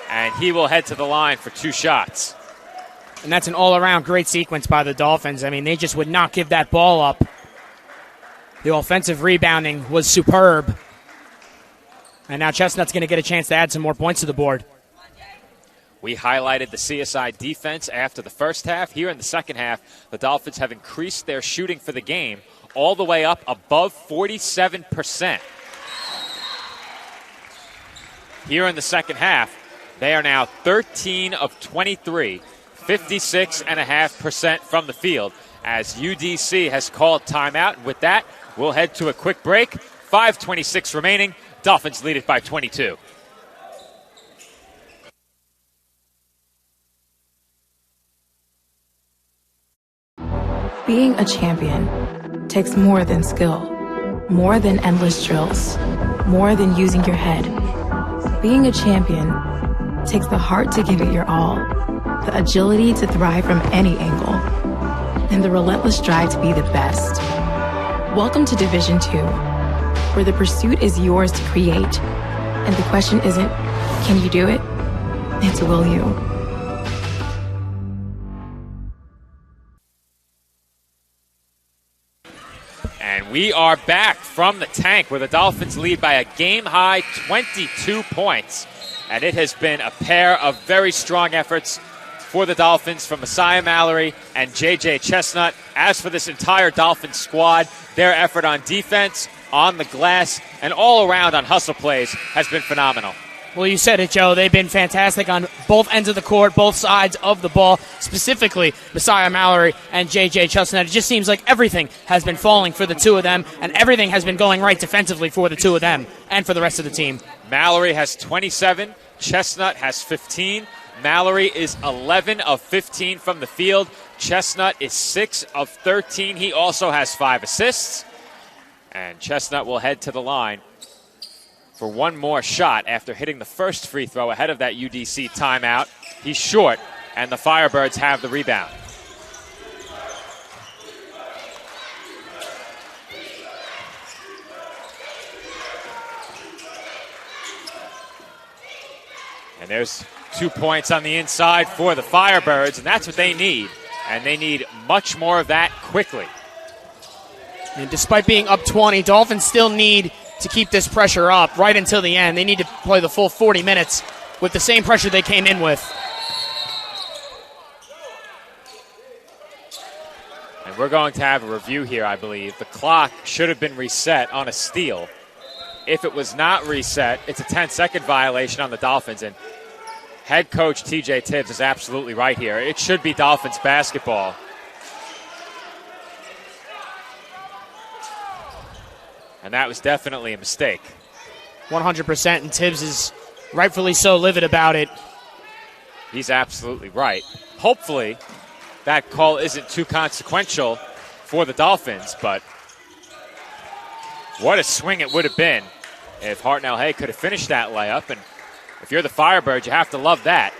and he will head to the line for 2 shots. And that's an all-around great sequence by the Dolphins. I mean, they just would not give that ball up. The offensive rebounding was superb. And now Chestnut's going to get a chance to add some more points to the board. We highlighted the CSI defense after the first half. Here in the second half, the Dolphins have increased their shooting for the game all the way up above 47%. Here in the second half, they are now 13 of 23, 56.5% from the field. as UDC has called timeout. And with that, we'll head to a quick break. 5:26 remaining. Dolphins lead it by 22. Being a champion takes more than skill, more than endless drills, more than using your head. Being a champion takes the heart to give it your all, the agility to thrive from any angle, and the relentless drive to be the best. Welcome to Division II, where the pursuit is yours to create, and the question isn't, can you do it? It's, will you? And we are back from the tank where the Dolphins lead by a game-high 22 points. And it has been a pair of very strong efforts for the Dolphins from Messiah Mallory and J.J. Chestnut. As for this entire Dolphins squad, their effort on defense, on the glass, and all around on hustle plays has been phenomenal. Well, you said it, Joe. They've been fantastic on both ends of the court, both sides of the ball, specifically Messiah Mallory and J.J. Chestnut. It just seems like everything has been falling for the two of them, and everything has been going right defensively for the two of them and for the rest of the team. Mallory has 27. Chestnut has 15. Mallory is 11 of 15 from the field. Chestnut is 6 of 13. He also has 5 assists. And Chestnut will head to the line for one more shot after hitting the first free throw ahead of that UDC timeout. He's short, and the Firebirds have the rebound. And there's 2 points on the inside for the Firebirds, and that's what they need. And they need much more of that quickly. And despite being up 20, Dolphins still need to keep this pressure up right until the end. They need to play the full 40 minutes with the same pressure they came in with. And we're going to have a review here, I believe. The clock should have been reset on a steal. If it was not reset, it's a 10-second violation on the Dolphins. And head coach TJ Tibbs is absolutely right here. It should be Dolphins basketball. And that was definitely a mistake. 100%, and Tibbs is rightfully so livid about it. He's absolutely right. Hopefully, that call isn't too consequential for the Dolphins, but what a swing it would have been if Hartnell Hay could have finished that layup. And if you're the Firebirds, you have to love that.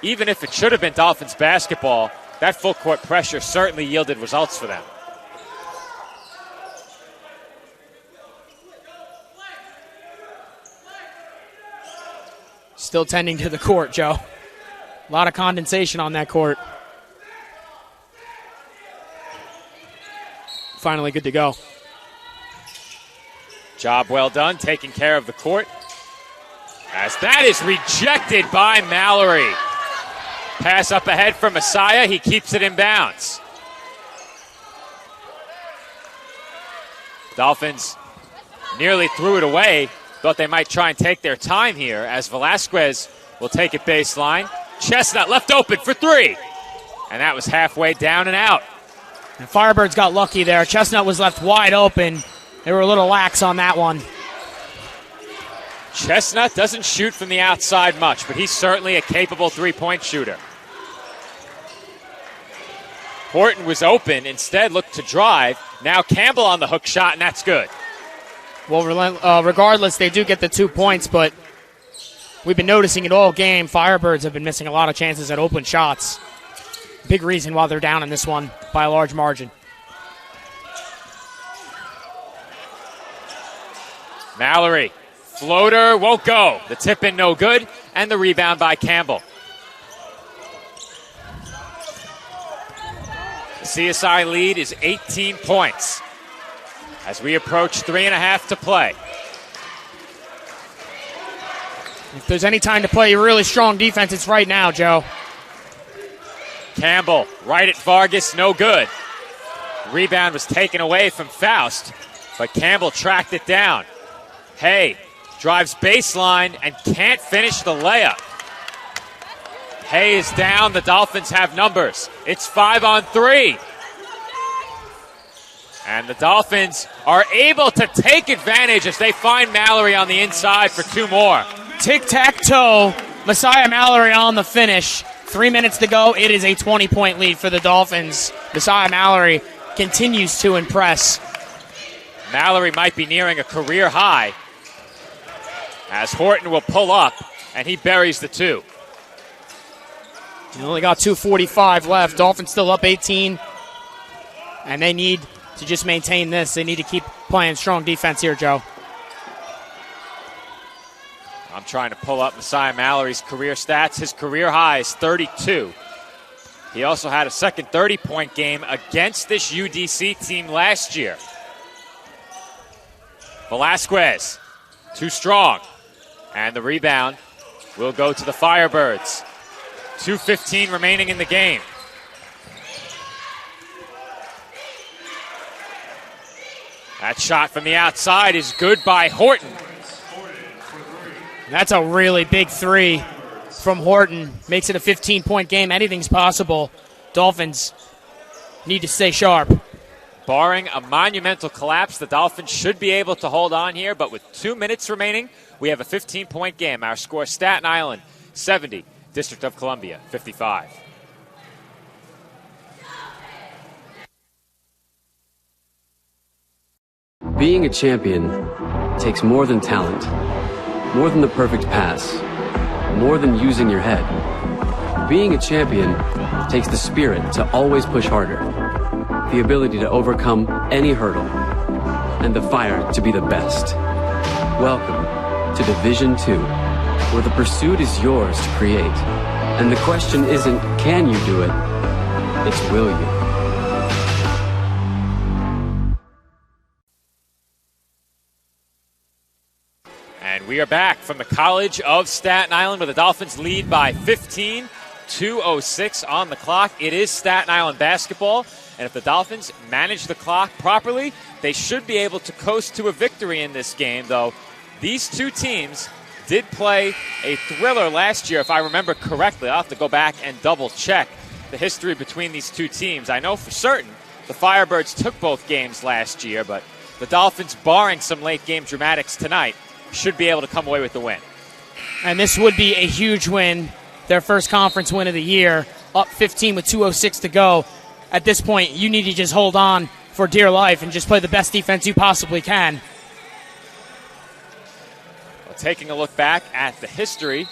Even if it should have been Dolphins basketball, that full court pressure certainly yielded results for them. Still tending to the court, Joe. A lot of condensation on that court. Finally good to go. Job well done, taking care of the court. As that is rejected by Mallory. Pass up ahead for Messiah. He keeps it in bounds. Dolphins nearly threw it away. Thought they might try and take their time here as Velasquez will take it baseline. Chestnut left open for 3. And that was halfway down and out. And Firebirds got lucky there. Chestnut was left wide open. They were a little lax on that one. Chestnut doesn't shoot from the outside much, but he's certainly a capable three-point shooter. Horton was open, instead looked to drive. Now Campbell on the hook shot, and that's good. Well, regardless, they do get the 2 points, but we've been noticing it all game. Firebirds have been missing a lot of chances at open shots. Big reason why they're down in this one by a large margin. Mallory, floater, won't go. The tip in no good, and the rebound by Campbell. The CSI lead is 18 points. As we approach 3.5 to play. If there's any time to play really strong defense, it's right now, Joe. Campbell, right at Vargas, no good. Rebound was taken away from Faust, but Campbell tracked it down. Hay drives baseline and can't finish the layup. Hay is down. The Dolphins have numbers. It's 5 on 3. And the Dolphins are able to take advantage as they find Mallory on the inside for 2 more. Tic-tac-toe. Messiah Mallory on the finish. 3 minutes to go. It is a 20-point lead for the Dolphins. Messiah Mallory continues to impress. Mallory might be nearing a career high as Horton will pull up, and he buries the 2. You only got 2:45 left. Dolphins still up 18. And they need to just maintain this. They need to keep playing strong defense here, Joe. I'm trying to pull up Messiah Mallory's career stats. His career high is 32. He also had a second 30-point game against this UDC team last year. Velasquez, too strong. And the rebound will go to the Firebirds. 2:15 remaining in the game. That shot from the outside is good by Horton. That's a really big 3 from Horton. Makes it a 15-point game. Anything's possible. Dolphins need to stay sharp. Barring a monumental collapse, the Dolphins should be able to hold on here, but with 2 minutes remaining, we have a 15-point game. Our score, Staten Island, 70. District of Columbia, 55. Being a champion takes more than talent, more than the perfect pass, more than using your head. Being a champion takes the spirit to always push harder, the ability to overcome any hurdle, and the fire to be the best. Welcome to Division II, where the pursuit is yours to create. And the question isn't, can you do it? It's, will you? And we are back from the College of Staten Island, where the Dolphins lead by 15, 2:06 on the clock. It is Staten Island basketball, and if the Dolphins manage the clock properly, they should be able to coast to a victory in this game, though these two teams did play a thriller last year, if I remember correctly. I'll have to go back and double-check the history between these two teams. I know for certain the Firebirds took both games last year, but the Dolphins, barring some late-game dramatics tonight, should be able to come away with the win. And this would be a huge win, their first conference win of the year, up 15 with 2:06 to go. At this point, you need to just hold on for dear life and just play the best defense you possibly can. Well, taking a look back at the history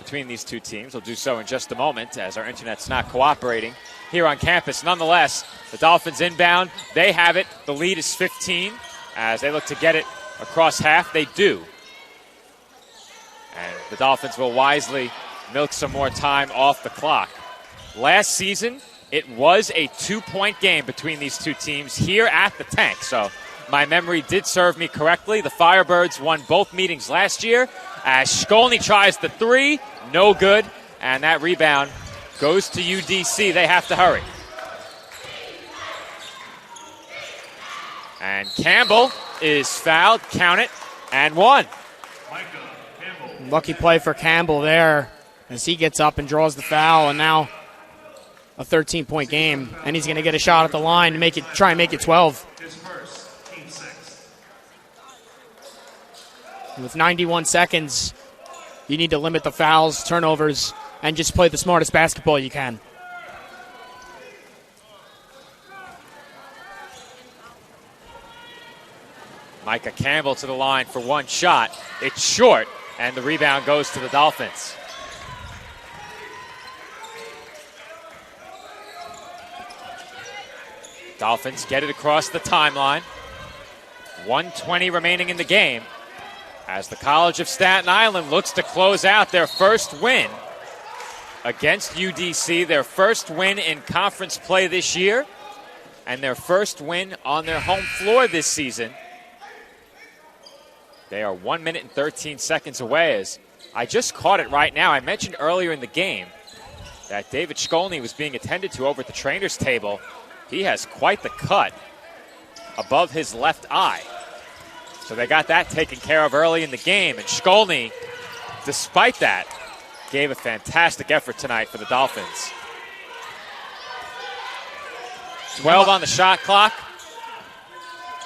between these two teams, we'll do so in just a moment as our internet's not cooperating here on campus. Nonetheless, the Dolphins inbound, they have it. The lead is 15 as they look to get it across half. They do. And the Dolphins will wisely milk some more time off the clock. Last season, it was a 2-point game between these two teams here at the Tank. So my memory did serve me correctly. The Firebirds won both meetings last year as Shkolny tries the 3. No good. And that rebound goes to UDC. They have to hurry. And Campbell is fouled. Count it. And 1. Lucky play for Campbell there as he gets up and draws the foul, and now a 13-point game, and he's going to get a shot at the line to try and make it 12. With 91 seconds, you need to limit the fouls, turnovers, and just play the smartest basketball you can. Micah Campbell to the line for one shot. It's short, and the rebound goes to the Dolphins. Dolphins get it across the timeline. 1:20 remaining in the game as the College of Staten Island looks to close out their first win against UDC, their first win in conference play this year, and their first win on their home floor this season. They are 1 minute and 13 seconds away. As I just caught it right now. I mentioned earlier in the game that David Shkolny was being attended to over at the trainer's table. He has quite the cut above his left eye. So they got that taken care of early in the game. And Shkolny, despite that, gave a fantastic effort tonight for the Dolphins. 12 on the shot clock.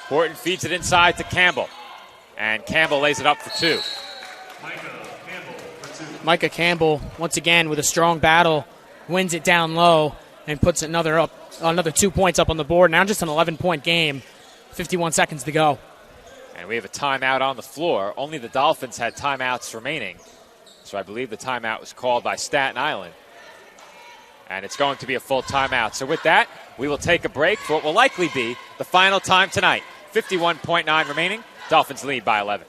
Horton feeds it inside to Campbell. And Campbell lays it up for 2. Micah Campbell, once again, with a strong battle, wins it down low and puts another 2 points up on the board. Now just an 11-point game, 51 seconds to go. And we have a timeout on the floor. Only the Dolphins had timeouts remaining. So I believe the timeout was called by Staten Island. And it's going to be a full timeout. So with that, we will take a break for what will likely be the final time tonight. 51.9 remaining. Dolphins lead by 11.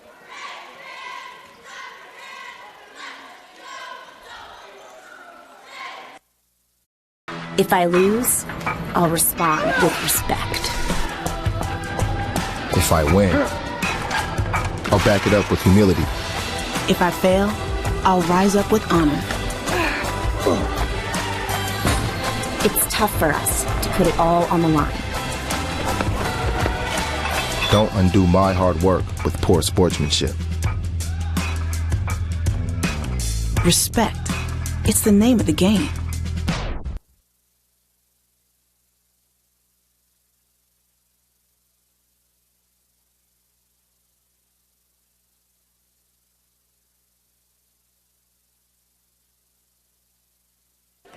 If I lose, I'll respond with respect. If I win, I'll back it up with humility. If I fail, I'll rise up with honor. It's tough for us to put it all on the line. Don't undo my hard work with poor sportsmanship. Respect. It's the name of the game.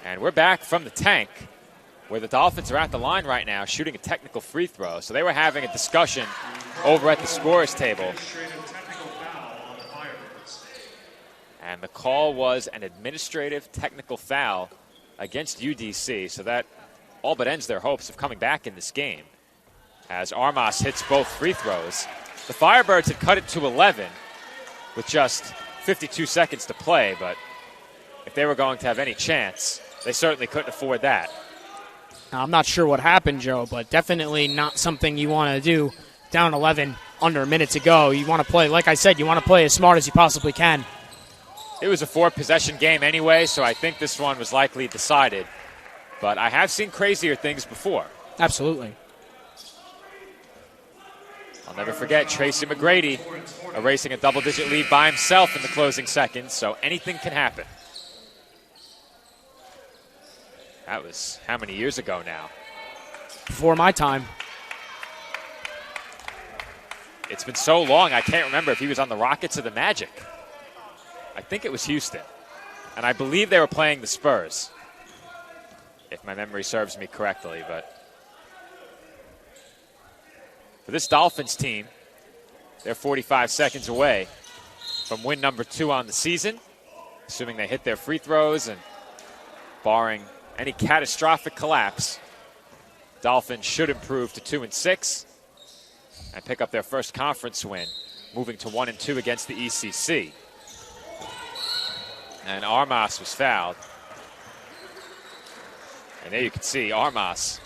And we're back from the tank, where the Dolphins are at the line right now shooting a technical free throw. So they were having a discussion over at the scorer's table. And the call was an administrative technical foul against UDC. So that all but ends their hopes of coming back in this game, as Armas hits both free throws. The Firebirds had cut it to 11 with just 52 seconds to play, but if they were going to have any chance, they certainly couldn't afford that. Now, I'm not sure what happened, Joe, but definitely not something you want to do down 11 under a minute to go. You want to play, like I said, you want to play as smart as you possibly can. It was a 4-possession game anyway, so I think this one was likely decided. But I have seen crazier things before. Absolutely. I'll never forget Tracy McGrady erasing a double-digit lead by himself in the closing seconds, so anything can happen. That was how many years ago now? Before my time. It's been so long, I can't remember if he was on the Rockets or the Magic. I think it was Houston. And I believe they were playing the Spurs, if my memory serves me correctly. But for this Dolphins team, they're 45 seconds away from win number 2 on the season, assuming they hit their free throws and barring any catastrophic collapse. Dolphins should improve to 2-6 and pick up their first conference win, moving to 1-2 against the ECC. And Armas was fouled. And there you can see Armas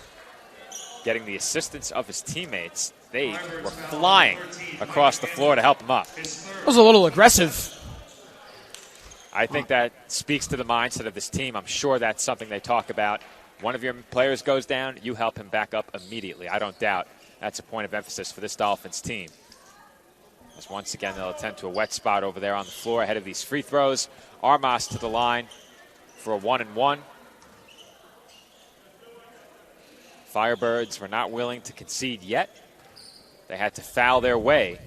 getting the assistance of his teammates. They were flying across the floor to help him up. It was a little aggressive. I think that speaks to the mindset of this team. I'm sure that's something they talk about. One of your players goes down, you help him back up immediately. I don't doubt that's a point of emphasis for this Dolphins team. As once again, they'll attend to a wet spot over there on the floor ahead of these free throws. Armas to the line for a 1-and-1. Firebirds were not willing to concede yet. They had to foul their way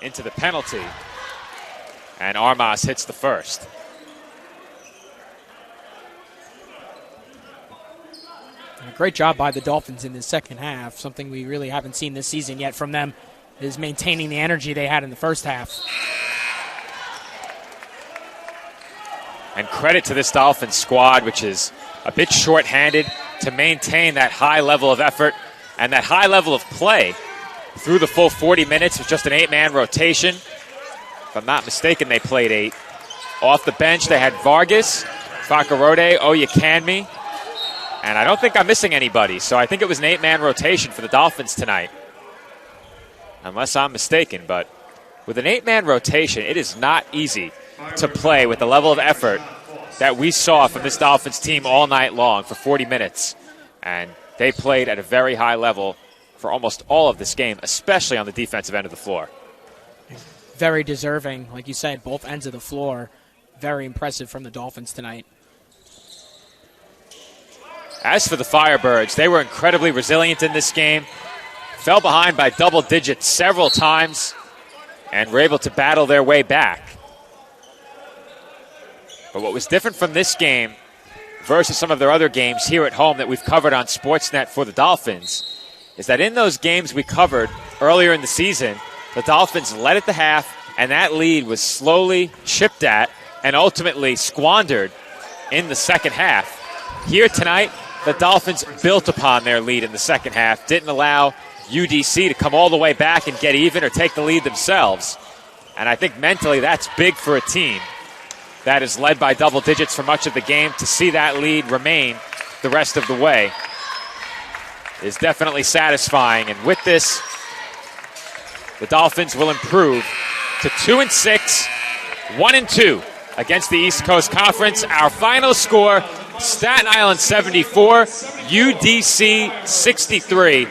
into the penalty. And Armas hits the first. A great job by the Dolphins in the second half. Something we really haven't seen this season yet from them is maintaining the energy they had in the first half. And credit to this Dolphins squad, which is a bit shorthanded, to maintain that high level of effort and that high level of play through the full 40 minutes with just an 8-man rotation. If I'm not mistaken, they played 8. Off the bench, they had Vargas, Fakarode, Oyekanmi, and I don't think I'm missing anybody, so I think it was an 8-man rotation for the Dolphins tonight, unless I'm mistaken. But with an 8-man rotation, it is not easy to play with the level of effort that we saw from this Dolphins team all night long for 40 minutes. And they played at a very high level for almost all of this game, especially on the defensive end of the floor. Very deserving, like you said, both ends of the floor. Very impressive from the Dolphins tonight. As for the Firebirds, they were incredibly resilient in this game. fell behind by double digits several times and were able to battle their way back. But what was different from this game versus some of their other games here at home that we've covered on Sportsnet for the Dolphins is that in those games we covered earlier in the season, the Dolphins led at the half, and that lead was slowly chipped at and ultimately squandered in the second half. Here tonight, the Dolphins built upon their lead in the second half, didn't allow UDC to come all the way back and get even or take the lead themselves. And I think mentally that's big for a team that is led by double digits for much of the game. To see that lead remain the rest of the way is definitely satisfying. And with this, the Dolphins will improve to 2-6, 1-2 against the East Coast Conference. Our final score, Staten Island 74, UDC 63.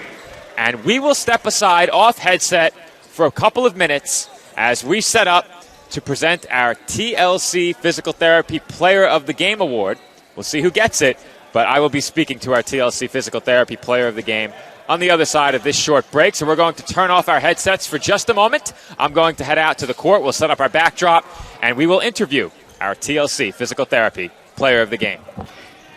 And we will step aside off headset for a couple of minutes as we set up to present our TLC Physical Therapy Player of the Game Award. We'll see who gets it, but I will be speaking to our TLC Physical Therapy Player of the Game on the other side of this short break. So we're going to turn off our headsets for just a moment. I'm going to head out to the court. We'll set up our backdrop, and we will interview our TLC Physical Therapy Player of the Game.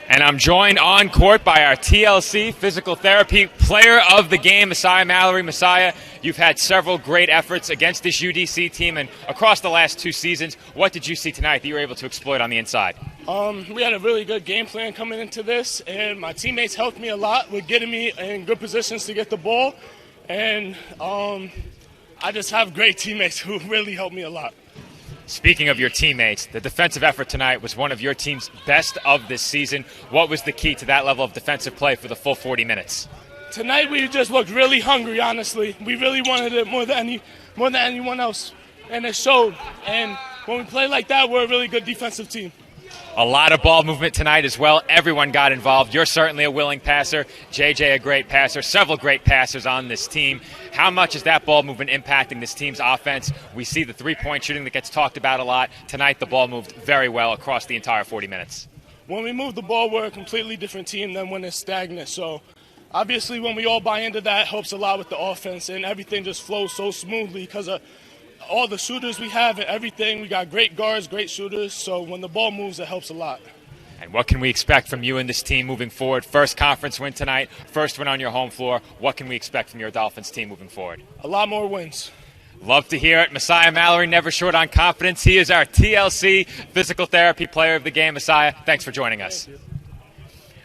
And I'm joined on court by our TLC Physical Therapy Player of the Game, Messiah Mallory. Messiah, you've had several great efforts against this UDC team and across the last 2 seasons. What did you see tonight that you were able to exploit on the inside? We had a really good game plan coming into this, and my teammates helped me a lot with getting me in good positions to get the ball. And I just have great teammates who really helped me a lot. Speaking of your teammates, the defensive effort tonight was one of your team's best of this season. What was the key to that level of defensive play for the full 40 minutes? Tonight we just looked really hungry, honestly. We really wanted it more than anyone else, and it showed. And when we play like that, we're a really good defensive team. A lot of ball movement tonight as well. Everyone got involved. You're certainly a willing passer. JJ, a great passer. Several great passers on this team. How much is that ball movement impacting this team's offense? We see the three-point shooting that gets talked about a lot. Tonight, the ball moved very well across the entire 40 minutes. When we move the ball, we're a completely different team than when it's stagnant. So, obviously, when we all buy into that, it helps a lot with the offense, and everything just flows so smoothly because of all the shooters we have and everything. We got great guards, great shooters, so when the ball moves, it helps a lot. And what can we expect from you and this team moving forward? First conference win tonight, first win on your home floor. What can we expect from your Dolphins team moving forward? A lot more wins. Love to hear it. Messiah Mallory, never short on confidence. He is our TLC Physical Therapy Player of the Game. Messiah, thanks for joining us.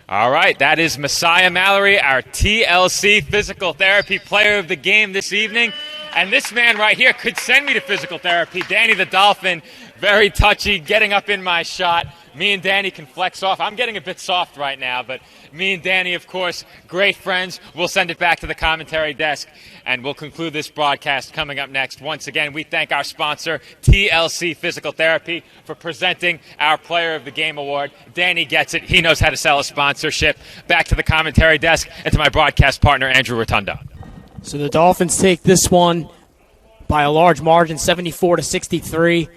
All right, that is Messiah Mallory, our TLC Physical Therapy Player of the Game this evening. And this man right here could send me to physical therapy. Danny the Dolphin, very touchy, getting up in my shot. Me and Danny can flex off. I'm getting a bit soft right now, but me and Danny, of course, great friends. We'll send it back to the commentary desk, and we'll conclude this broadcast coming up next. Once again, we thank our sponsor, TLC Physical Therapy, for presenting our Player of the Game Award. Danny gets it. He knows how to sell a sponsorship. Back to the commentary desk and to my broadcast partner, Andrew Rotundo. So the Dolphins take this one by a large margin, 74-63.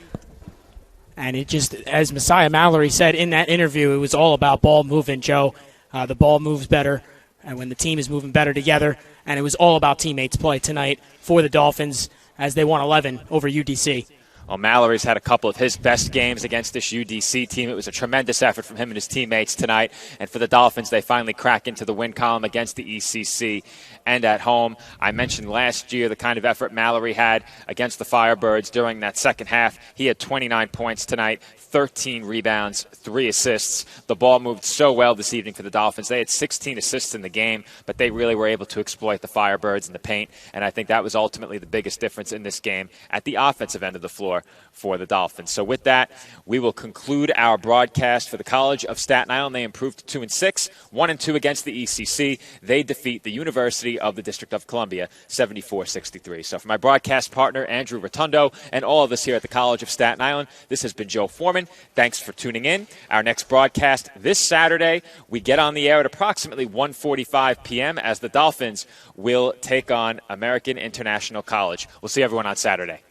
And it just, as Messiah Mallory said in that interview, it was all about ball movement, Joe. The ball moves better, and when the team is moving better together. And it was all about teammates play tonight for the Dolphins as they won 11 over UDC. Well, Mallory's had a couple of his best games against this UDC team. It was a tremendous effort from him and his teammates tonight. And for the Dolphins, they finally crack into the win column against the ECC and at home. I mentioned last year the kind of effort Mallory had against the Firebirds during that second half. He had 29 points tonight, 13 rebounds, 3 assists. The ball moved so well this evening for the Dolphins. They had 16 assists in the game, but they really were able to exploit the Firebirds in the paint. And I think that was ultimately the biggest difference in this game at the offensive end of the floor for the Dolphins. So with that, we will conclude our broadcast for the College of Staten Island. They improved to 2-6, 1-2 against the ECC. They defeat the University of the District of Columbia 74-63. So for my broadcast partner, Andrew Rotundo, and all of us here at the College of Staten Island, this has been Joe Foreman. Thanks for tuning in. Our next broadcast this Saturday, we get on the air at approximately 1:45 p.m. as the Dolphins will take on American International College. We'll see everyone on Saturday.